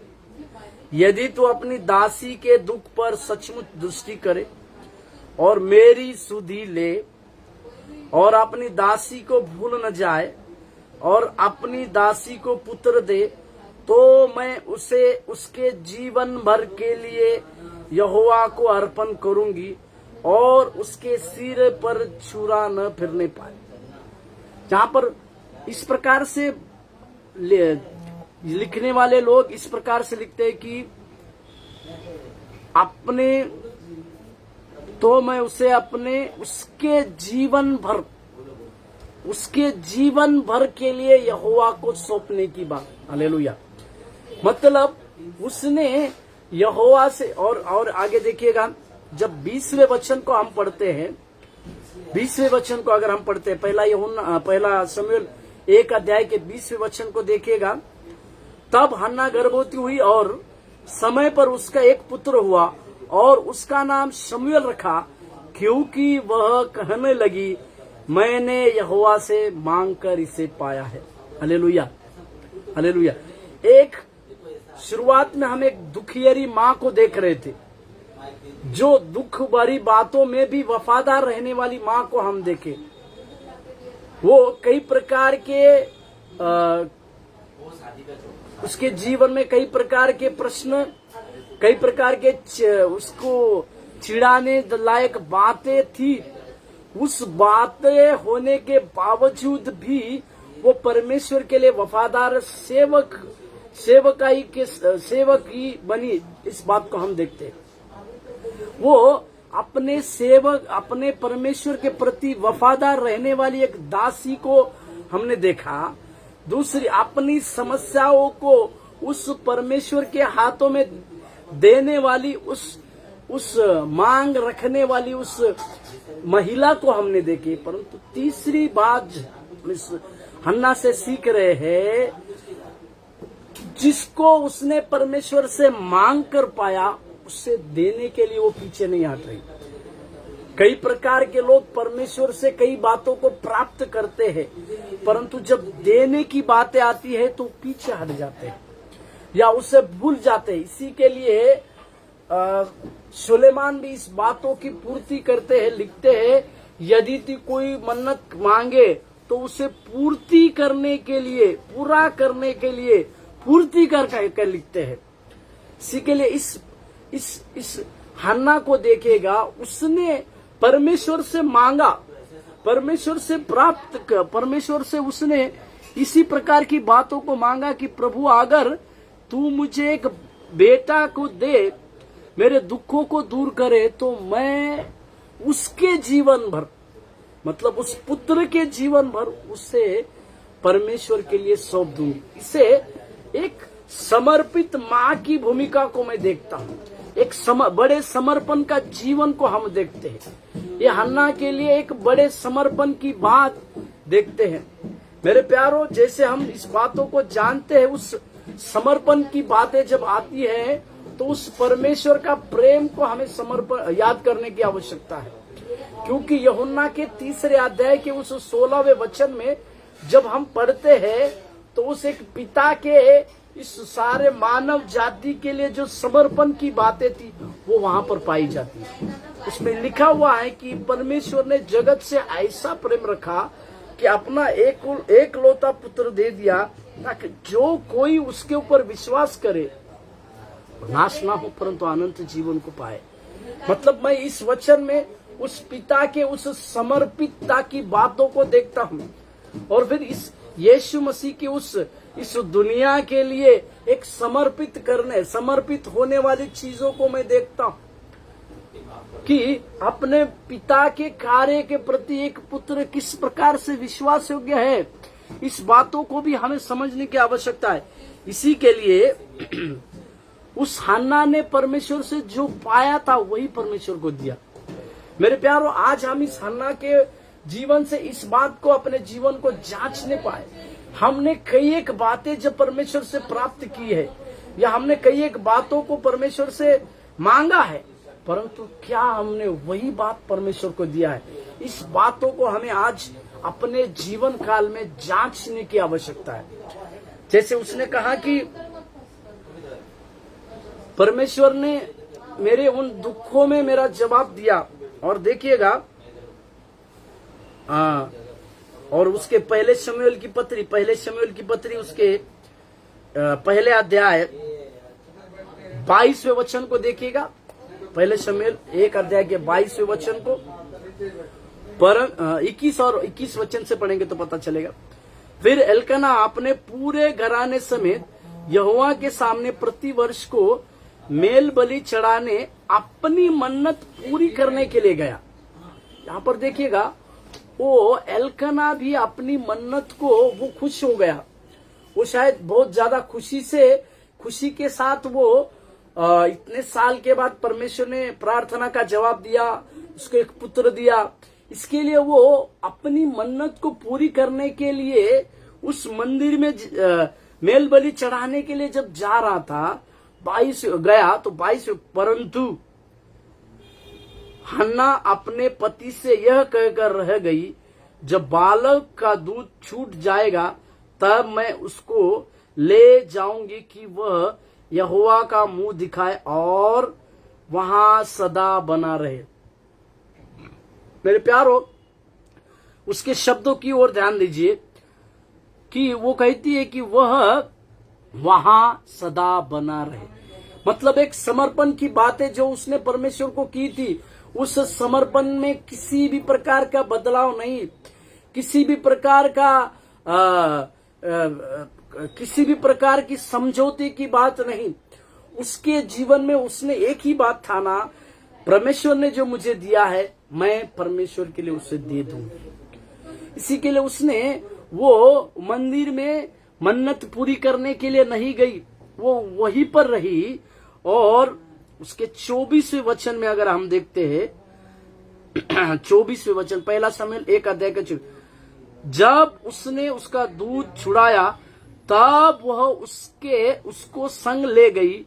यदि तू अपनी दासी के दुख पर सचमुच दृष्टि करे और मेरी सुधि ले और अपनी दासी को भूल न जाए और अपनी दासी को पुत्र दे, तो मैं उसे उसके जीवन भर के लिए यहोवा को अर्पण करूंगी और उसके सिर पर छुरा न फिरने पाए। जहां पर इस प्रकार से लिखने वाले लोग इस प्रकार से लिखते हैं कि मैं उसे उसके जीवन भर के लिए यहोवा को सौंपने की बात। हालेलुया। मतलब उसने यहोवा से और आगे देखिएगा, जब 20वें वचन को हम पढ़ते हैं, 20वें वचन को अगर हम पढ़ते हैं, पहला शमूएल 1 अध्याय के 20वें वचन को देखिएगा, तब हन्ना गर्भवती हुई और समय पर उसका एक पुत्र हुआ और उसका नाम शमूएल रखा, क्योंकि वह कहने लगी, मैंने यहोवा से मांगकर इसे पाया है। Hallelujah, hallelujah. एक शुरुआत में हम एक दुखियरी माँ को देख रहे थे, जो दुख भरी बातों में भी वफादार रहने वाली माँ को हम देखे। वो कई प्रकार के उसके जीवन में कई प्रकार के प्रश्न, कई प्रकार के उसको चिढ़ाने लायक बातें थी। उस बातें होने के बावजूद भी वो परमेश्वर के लिए वफादार सेवक ही बनी। इस बात को हम देखते हैं। वो अपने परमेश्वर के प्रति वफादार रहने वाली एक दासी को हमने देखा। दूसरी, अपनी समस्याओं को उस परमेश्वर के हाथों में देने वाली, उस मांग रखने वाली उस महिला को हमने देखी, परंतु तीसरी बात इस हन्ना से सीख रहे हैं, जिसको उसने परमेश्वर से मांग कर पाया, उससे देने के लिए वो पीछे नहीं हट रही। कई प्रकार के लोग परमेश्वर से कई बातों को प्राप्त करते हैं, परंतु जब देने की बातें आती है तो पीछे हट जाते हैं या उसे भूल जाते हैं। इसी के लिए सुलेमान भी इस बातों की पूर्ति करते हैं, लिखते हैं, यदि तू कोई मन्नत मांगे तो उसे पूर्ति करने के लिए, पूरा करने के लिए पूर्ति कर लिखते हैं। इसी के लिए इस हन्ना को देखेगा, उसने परमेश्वर से मांगा, परमेश्वर से प्राप्त कर, परमेश्वर से उसने इसी प्रकार की बातों को मांगा कि प्रभु अगर तू मुझे एक बेटा को दे, मेरे दुखों को दूर करे, तो मैं उसके जीवन भर, मतलब उस पुत्र के जीवन भर उसे परमेश्वर के लिए सौंप दूंगी। इसे एक समर्पित माँ की भूमिका को मैं देखता हूँ, एक बड़े समर्पण का जीवन को हम देखते हैं। ये हन्ना के लिए एक बड़े समर्पण की बात देखते हैं। मेरे प्यारों, जैसे हम इस बातों को जानते हैं, उस समर्पण की बातें जब आती है तो उस परमेश्वर का प्रेम को हमें समर्पण याद करने की आवश्यकता है, क्योंकि यूहन्ना के 3 अध्याय के उस 16वें वचन में जब हम पढ़ते हैं तो उस एक पिता के इस सारे मानव जाति के लिए जो समर्पण की बातें थी वो वहां पर पाई जाती है। उसमें लिखा हुआ है कि परमेश्वर ने जगत से ऐसा प्रेम रखा कि अपना एक लौता पुत्र दे दिया, ताकि जो कोई उसके ऊपर विश्वास करे नाश ना हो परंतु अनंत जीवन को पाए। मतलब मैं इस वचन में उस पिता के उस समर्पितता की बातों को देखता हूँ, और फिर इस यीशु मसीह की इस दुनिया के लिए एक समर्पित होने वाली चीजों को मैं देखता हूँ कि अपने पिता के कार्य के प्रति एक पुत्र किस प्रकार से विश्वास योग्य है। इस बातों को भी हमें समझने की आवश्यकता है। इसी के लिए उस हन्ना ने परमेश्वर से जो पाया था वही परमेश्वर को दिया। मेरे प्यारों, आज हम इस हन्ना के जीवन से इस बात को अपने जीवन को जांचने पाए। हमने कई एक बातें जब परमेश्वर से प्राप्त की है, या हमने कई एक बातों को परमेश्वर से मांगा है, परंतु क्या हमने वही बात परमेश्वर को दिया है? इस बातों को हमें आज अपने जीवन काल में जांचने की आवश्यकता है। जैसे उसने कहा कि परमेश्वर ने मेरे उन दुखों में मेरा जवाब दिया, और देखिएगा और उसके पहले शमूएल की पत्री उसके पहले अध्याय 22वें वचन को देखिएगा। पहले शमूएल 1 अध्याय के 22वें वचन को 21 और 21 वचन से पढ़ेंगे तो पता चलेगा। फिर एल्काना अपने पूरे घराने समेत यहोवा के सामने प्रतिवर्ष को मेल बलि चढ़ाने अपनी मन्नत पूरी करने के लिए गया। यहाँ पर देखिएगा, वो एल्काना भी अपनी मन्नत को वो खुश हो गया। वो शायद बहुत ज्यादा खुशी के साथ वो इतने साल के बाद परमेश्वर ने प्रार्थना का जवाब दिया, उसको एक पुत्र दिया। इसके लिए वो अपनी मन्नत को पूरी करने के लिए उस मंदिर में मेल बलि चढ़ाने के लिए जब जा रहा था, 22 गया तो 22, परंतु हन्ना अपने पति से यह कहकर रह गई, जब बालक का दूध छूट जाएगा तब मैं उसको ले जाऊंगी कि वह यहोवा का मुंह दिखाए और वहां सदा बना रहे। मेरे प्यारों, उसके शब्दों की ओर ध्यान दीजिए कि वो कहती है कि वह वहां सदा बना रहे। मतलब एक समर्पण की बातें जो उसने परमेश्वर को की थी, उस समर्पण में किसी भी प्रकार का बदलाव नहीं, किसी भी प्रकार की समझौते की बात नहीं। उसके जीवन में उसने एक ही बात ठाना, परमेश्वर ने जो मुझे दिया है मैं परमेश्वर के लिए उसे दे दूंगी। इसी के लिए उसने वो मंदिर में मन्नत पूरी करने के लिए नहीं गई, वो वहीं पर रही और उसके 24वें वचन में अगर हम देखते हैं 24वें वचन, पहला शमूएल 1:24, जब उसने उसका दूध छुड़ाया तब वह उसको संग ले गई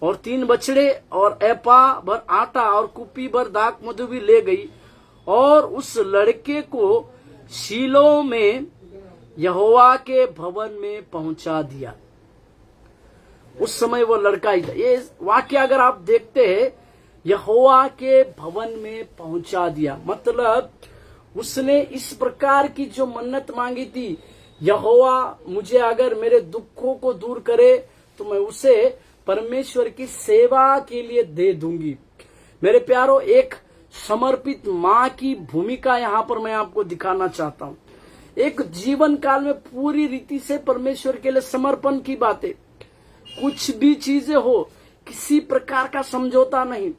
और 3 बछड़े और एपा भर आटा और कुप्पी भर दाख मधु भी ले गई और उस लड़के को शीलो में यहोवा के भवन में पहुंचा दिया। उस समय वो लड़का ही था। ये वाक्य अगर आप देखते हैं, यहोवा के भवन में पहुंचा दिया, मतलब उसने इस प्रकार की जो मन्नत मांगी थी, यहोवा मुझे अगर मेरे दुखों को दूर करे तो मैं उसे परमेश्वर की सेवा के लिए दे दूंगी। मेरे प्यारो, एक समर्पित माँ की भूमिका यहाँ पर मैं आपको दिखाना चाहता हूँ। एक जीवन काल में पूरी रीति से परमेश्वर के लिए समर्पण की बातें, कुछ भी चीजें हो, किसी प्रकार का समझौता नहीं।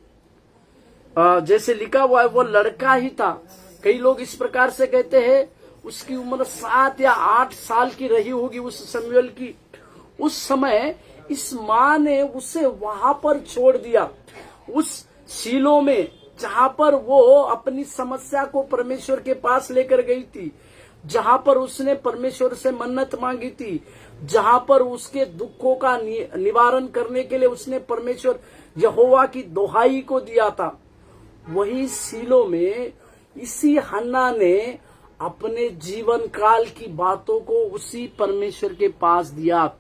जैसे लिखा हुआ है, वो लड़का ही था। कई लोग इस प्रकार से कहते हैं उसकी उम्र 7 या 8 साल की रही होगी उस शमूएल की। उस समय इस माँ ने उसे वहां पर छोड़ दिया, उस शीलो में, जहां पर वो अपनी समस्या को परमेश्वर के पास लेकर गई थी, जहां पर उसने परमेश्वर से मन्नत मांगी थी, जहां पर उसके दुखों का निवारण करने के लिए उसने परमेश्वर यहोवा की दोहाई को दिया था। वही शीलो में इसी हन्ना ने अपने जीवन काल की बातों को उसी परमेश्वर के पास दिया,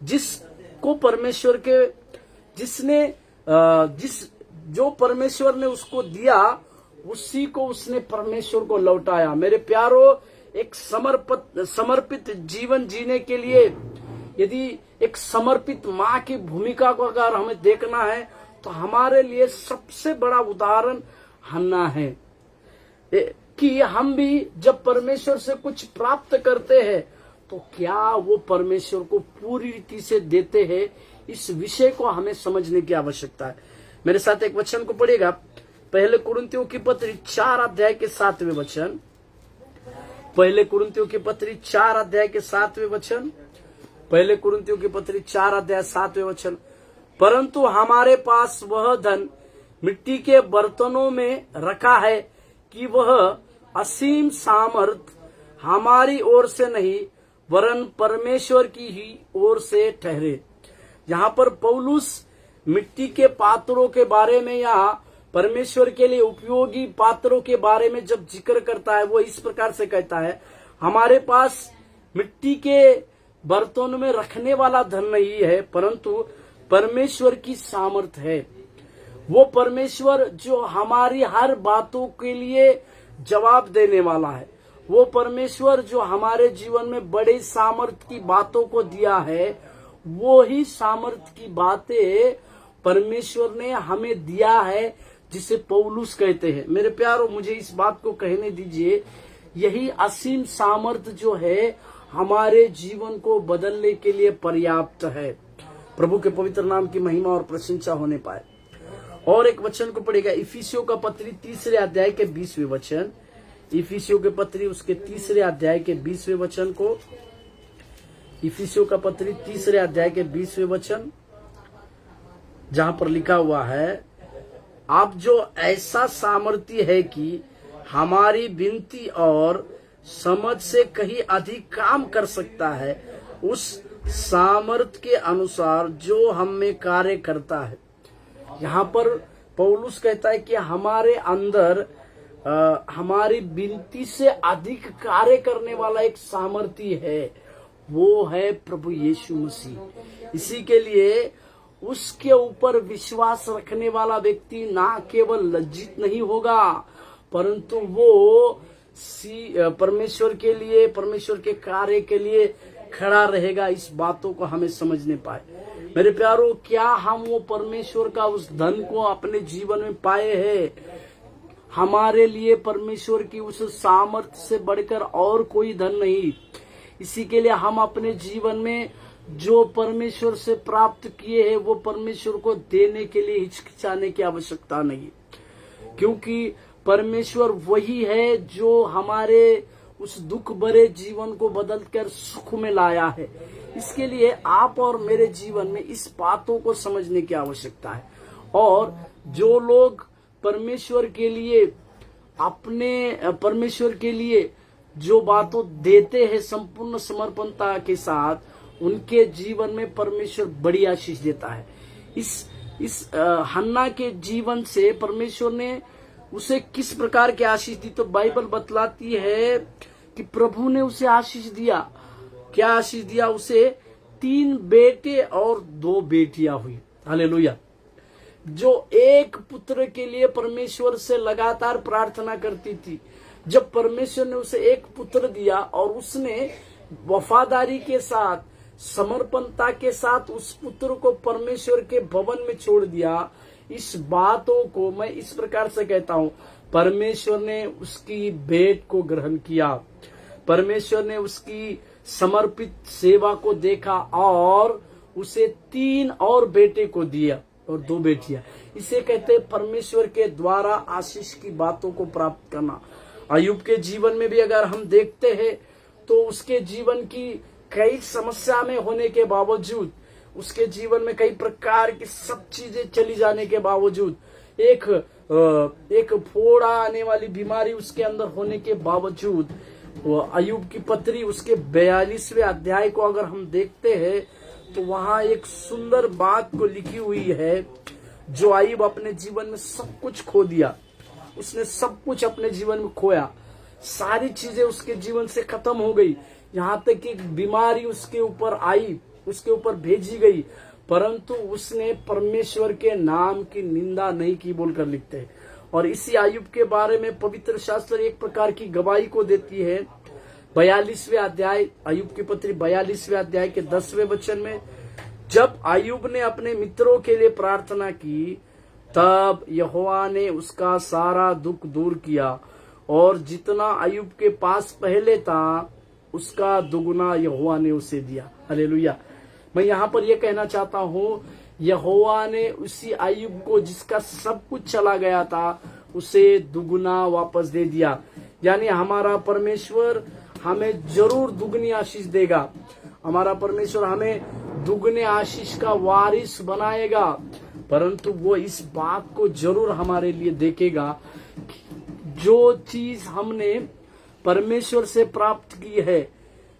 जिसको परमेश्वर के जो परमेश्वर ने उसको दिया, उसी को उसने परमेश्वर को लौटाया। मेरे प्यारो, एक समर्पित जीवन जीने के लिए यदि एक समर्पित माँ की भूमिका को अगर हमें देखना है तो हमारे लिए सबसे बड़ा उदाहरण हन्ना है कि हम भी जब परमेश्वर से कुछ प्राप्त करते हैं तो क्या वो परमेश्वर को पूरी रीति से देते हैं, इस विषय को हमें समझने की आवश्यकता है। मेरे साथ एक वचन को पढ़िएगा, पहले कुरिन्थियों की पत्री 4:7 वचन। पहले कुरिन्थियों की पत्री 4:7 वचन। पहले कुरिन्थियों की पत्री 4:7 वचन। परंतु हमारे पास वह धन मिट्टी के बर्तनों में रखा है कि वह असीम सामर्थ हमारी ओर से नहीं वरन परमेश्वर की ही ओर से ठहरे। यहाँ पर पौलुस मिट्टी के पात्रों के बारे में या परमेश्वर के लिए उपयोगी पात्रों के बारे में जब जिक्र करता है, वो इस प्रकार से कहता है, हमारे पास मिट्टी के बर्तनों में रखने वाला धन नहीं है परंतु परमेश्वर की सामर्थ है। वो परमेश्वर जो हमारी हर बातों के लिए जवाब देने वाला है, वो परमेश्वर जो हमारे जीवन में बड़े सामर्थ की बातों को दिया है, वो ही सामर्थ की बातें परमेश्वर ने हमें दिया है, जिसे पौलुस कहते हैं। मेरे प्यारों, मुझे इस बात को कहने दीजिए, यही असीम सामर्थ जो है हमारे जीवन को बदलने के लिए पर्याप्त है। प्रभु के पवित्र नाम की महिमा और प्रशंसा होने पाए। और एक वचन को पढ़ेगा, इफिसियों का पत्री 3 अध्याय के 20वें वचन। इफिसियों के पत्री उसके 3 अध्याय के 20वें वचन को, इफिसियों का पत्री 3 अध्याय के 20वें वचन, जहां पर लिखा हुआ है, आप जो ऐसा सामर्थ्य है कि हमारी विनती और समझ से कहीं अधिक काम कर सकता है, उस सामर्थ के अनुसार जो हम में कार्य करता है। यहाँ पर पौलुस कहता है कि हमारे अंदर हमारी विनती से अधिक कार्य करने वाला एक सामर्थ्य है, वो है प्रभु यीशु मसीह। इसी के लिए उसके ऊपर विश्वास रखने वाला व्यक्ति ना केवल लज्जित नहीं होगा परंतु वो परमेश्वर के लिए, परमेश्वर के कार्य के लिए खड़ा रहेगा। इस बातों को हमें समझने पाए। मेरे प्यारों, क्या हम वो परमेश्वर का उस धन को अपने जीवन में पाए हैं? हमारे लिए परमेश्वर की उस सामर्थ्य से बढ़कर और कोई धन नहीं। इसी के लिए हम अपने जीवन में जो परमेश्वर से प्राप्त किए हैं वो परमेश्वर को देने के लिए हिचकिचाने की आवश्यकता नहीं, क्योंकि परमेश्वर वही है जो हमारे उस दुख भरे जीवन को बदलकर सुख में लाया है। इसके लिए आप और मेरे जीवन में इस बातों को समझने की आवश्यकता है। और जो लोग परमेश्वर के लिए जो बातों देते हैं संपूर्ण समर्पणता के साथ, उनके जीवन में परमेश्वर बड़ी आशीष देता है। इस हन्ना के जीवन से परमेश्वर ने उसे किस प्रकार की आशीष दी, तो बाइबल बतलाती है कि प्रभु ने उसे आशीष दिया। क्या आशीष दिया? उसे 3 बेटे और 2 बेटियां हुई। हालेलुया। जो एक पुत्र के लिए परमेश्वर से लगातार प्रार्थना करती थी, जब परमेश्वर ने उसे एक पुत्र दिया और उसने वफादारी के साथ, समर्पणता के साथ उस पुत्र को परमेश्वर के भवन में छोड़ दिया, इस बातों को मैं इस प्रकार से कहता हूं, परमेश्वर ने उसकी भेंट को ग्रहण किया, परमेश्वर ने उसकी समर्पित सेवा को देखा और उसे 3 और बेटे को दिया और 2 बेटियां। इसे कहते हैं परमेश्वर के द्वारा आशीष की बातों को प्राप्त करना। अय्यूब के जीवन में भी अगर हम देखते हैं तो उसके जीवन की कई समस्या में होने के बावजूद, उसके जीवन में कई प्रकार की सब चीजें चली जाने के बावजूद, एक फोड़ा आने वाली बीमारी उसके अंदर होने के बावजूद, वो अय्यूब की पत्री उसके 42वें अध्याय को अगर हम देखते हैं तो वहां एक सुंदर बात को लिखी हुई है, जो अय्यूब अपने जीवन में सब कुछ खो दिया, उसने सब कुछ अपने जीवन में खोया, सारी चीजें उसके जीवन से खत्म हो गई, यहाँ तक कि बीमारी उसके ऊपर आई, उसके ऊपर भेजी गई, परंतु उसने परमेश्वर के नाम की निंदा नहीं की बोलकर लिखते हैं। और इसी अय्यूब के बारे में पवित्र शास्त्र एक प्रकार की गवाही को देती है। 42वें अध्याय, अय्यूब की पत्री 42वें अध्याय के 10वें वचन में, जब अय्यूब ने अपने मित्रों के लिए प्रार्थना की, तब यहोवा ने उसका सारा दुख दूर किया और जितना अय्यूब के पास पहले था उसका दुगुना यहोवा ने उसे दिया। हालेलुया। मैं यहाँ पर यह कहना चाहता हूँ, यहोवा ने उसी अय्यूब को जिसका सब कुछ चला गया था उसे दुगुना वापस दे दिया। यानी हमारा परमेश्वर हमें जरूर दुगनी आशीष देगा, हमारा परमेश्वर हमें दुगने आशीष का वारिस बनाएगा, परंतु वो इस बात को जरूर हमारे लिए देखेगा, जो चीज हमने परमेश्वर से प्राप्त की है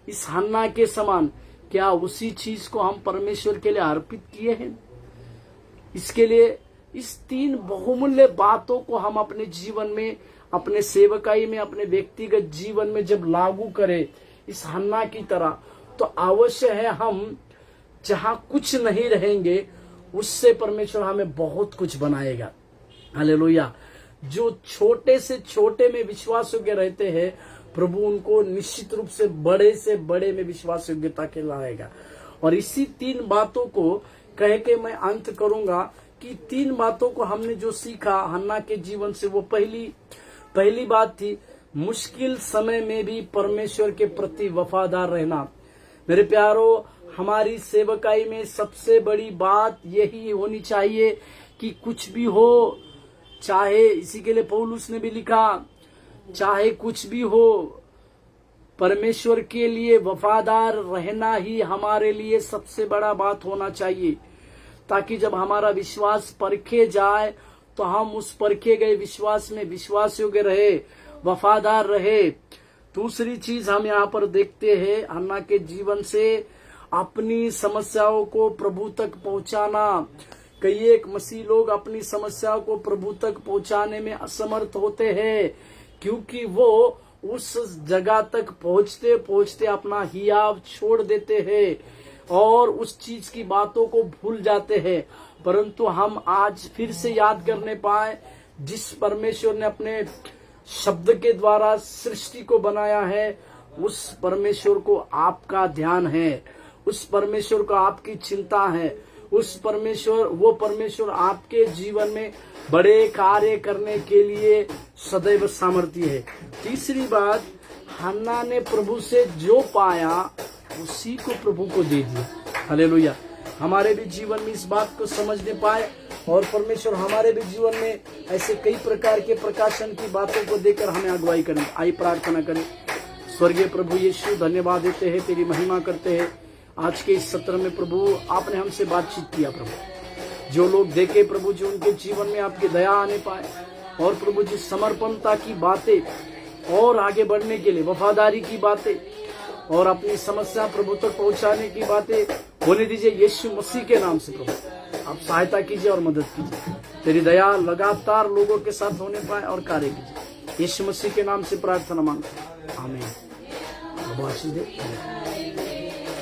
इस हन्ना के समान, क्या उसी चीज को हम परमेश्वर के लिए अर्पित किए हैं? इसके लिए इस 3 बहुमूल्य बातों को हम अपने जीवन में, अपने सेवकाई में, अपने व्यक्तिगत जीवन में जब लागू करें इस हन्ना की तरह, तो अवश्य है हम जहां कुछ नहीं रहेंगे उससे परमेश्वर हमें बहुत कुछ बनाएगा। हालेलुया। जो छोटे से छोटे में विश्वास योग्य रहते हैं, प्रभु उनको निश्चित रूप से बड़े में विश्वास योग्यता के लाएगा। और इसी 3 बातों को कह के मैं अंत करूंगा कि 3 बातों को हमने जो सीखा हन्ना के जीवन से, वो पहली बात थी, मुश्किल समय में भी परमेश्वर के प्रति वफादार रहना। मेरे प्यारो, हमारी सेवकाई में सबसे बड़ी बात यही होनी चाहिए कि कुछ भी हो, चाहे, इसी के लिए पौलुस ने भी लिखा, चाहे कुछ भी हो, परमेश्वर के लिए वफादार रहना ही हमारे लिए सबसे बड़ा बात होना चाहिए, ताकि जब हमारा विश्वास परखे जाए तो हम उस परखे गए विश्वास में विश्वास योग्य रहे, वफादार रहे। दूसरी चीज हम यहाँ पर देखते हैं हन्ना के जीवन से, अपनी समस्याओं को प्रभु तक पहुंचाना। कई एक मसीह लोग अपनी समस्याओं को प्रभु तक पहुंचाने में असमर्थ होते हैं, क्योंकि वो उस जगह तक पहुंचते पहुंचते अपना हियाव छोड़ देते हैं और उस चीज की बातों को भूल जाते हैं। परंतु हम आज फिर से याद करने पाए, जिस परमेश्वर ने अपने शब्द के द्वारा सृष्टि को बनाया है, उस परमेश्वर को आपका ध्यान है, उस परमेश्वर को आपकी चिंता है, वो परमेश्वर आपके जीवन में बड़े कार्य करने के लिए सदैव सामर्थ्य है। तीसरी बात, हन्ना ने प्रभु से जो पाया उसी को प्रभु को दे दिया। हालेलुया। हमारे भी जीवन में इस बात को समझने पाए और परमेश्वर हमारे भी जीवन में ऐसे कई प्रकार के प्रकाशन की बातों को देकर हमें अगुवाई करें। आइए प्रार्थना करें। स्वर्गीय प्रभु यीशु धन्यवाद देते हैं, तेरी महिमा करते हैं। आज के इस सत्र में प्रभु आपने हमसे बातचीत किया प्रभु, जो लोग देखे प्रभु, जो उनके जीवन में आपकी दया आने पाए, और प्रभु जी समर्पणता की बातें और आगे बढ़ने के लिए वफादारी की बातें और अपनी समस्या प्रभु तक पहुंचाने की बातें होने दीजिए यीशु मसीह के नाम से। प्रभु आप सहायता कीजिए और मदद कीजिए, तेरी दया लगातार लोगों के साथ होने पाए और कार्य कीजिए। यीशु मसीह के नाम से प्रार्थना मांगते हैं, आमीन। प्रभु आशीष दे।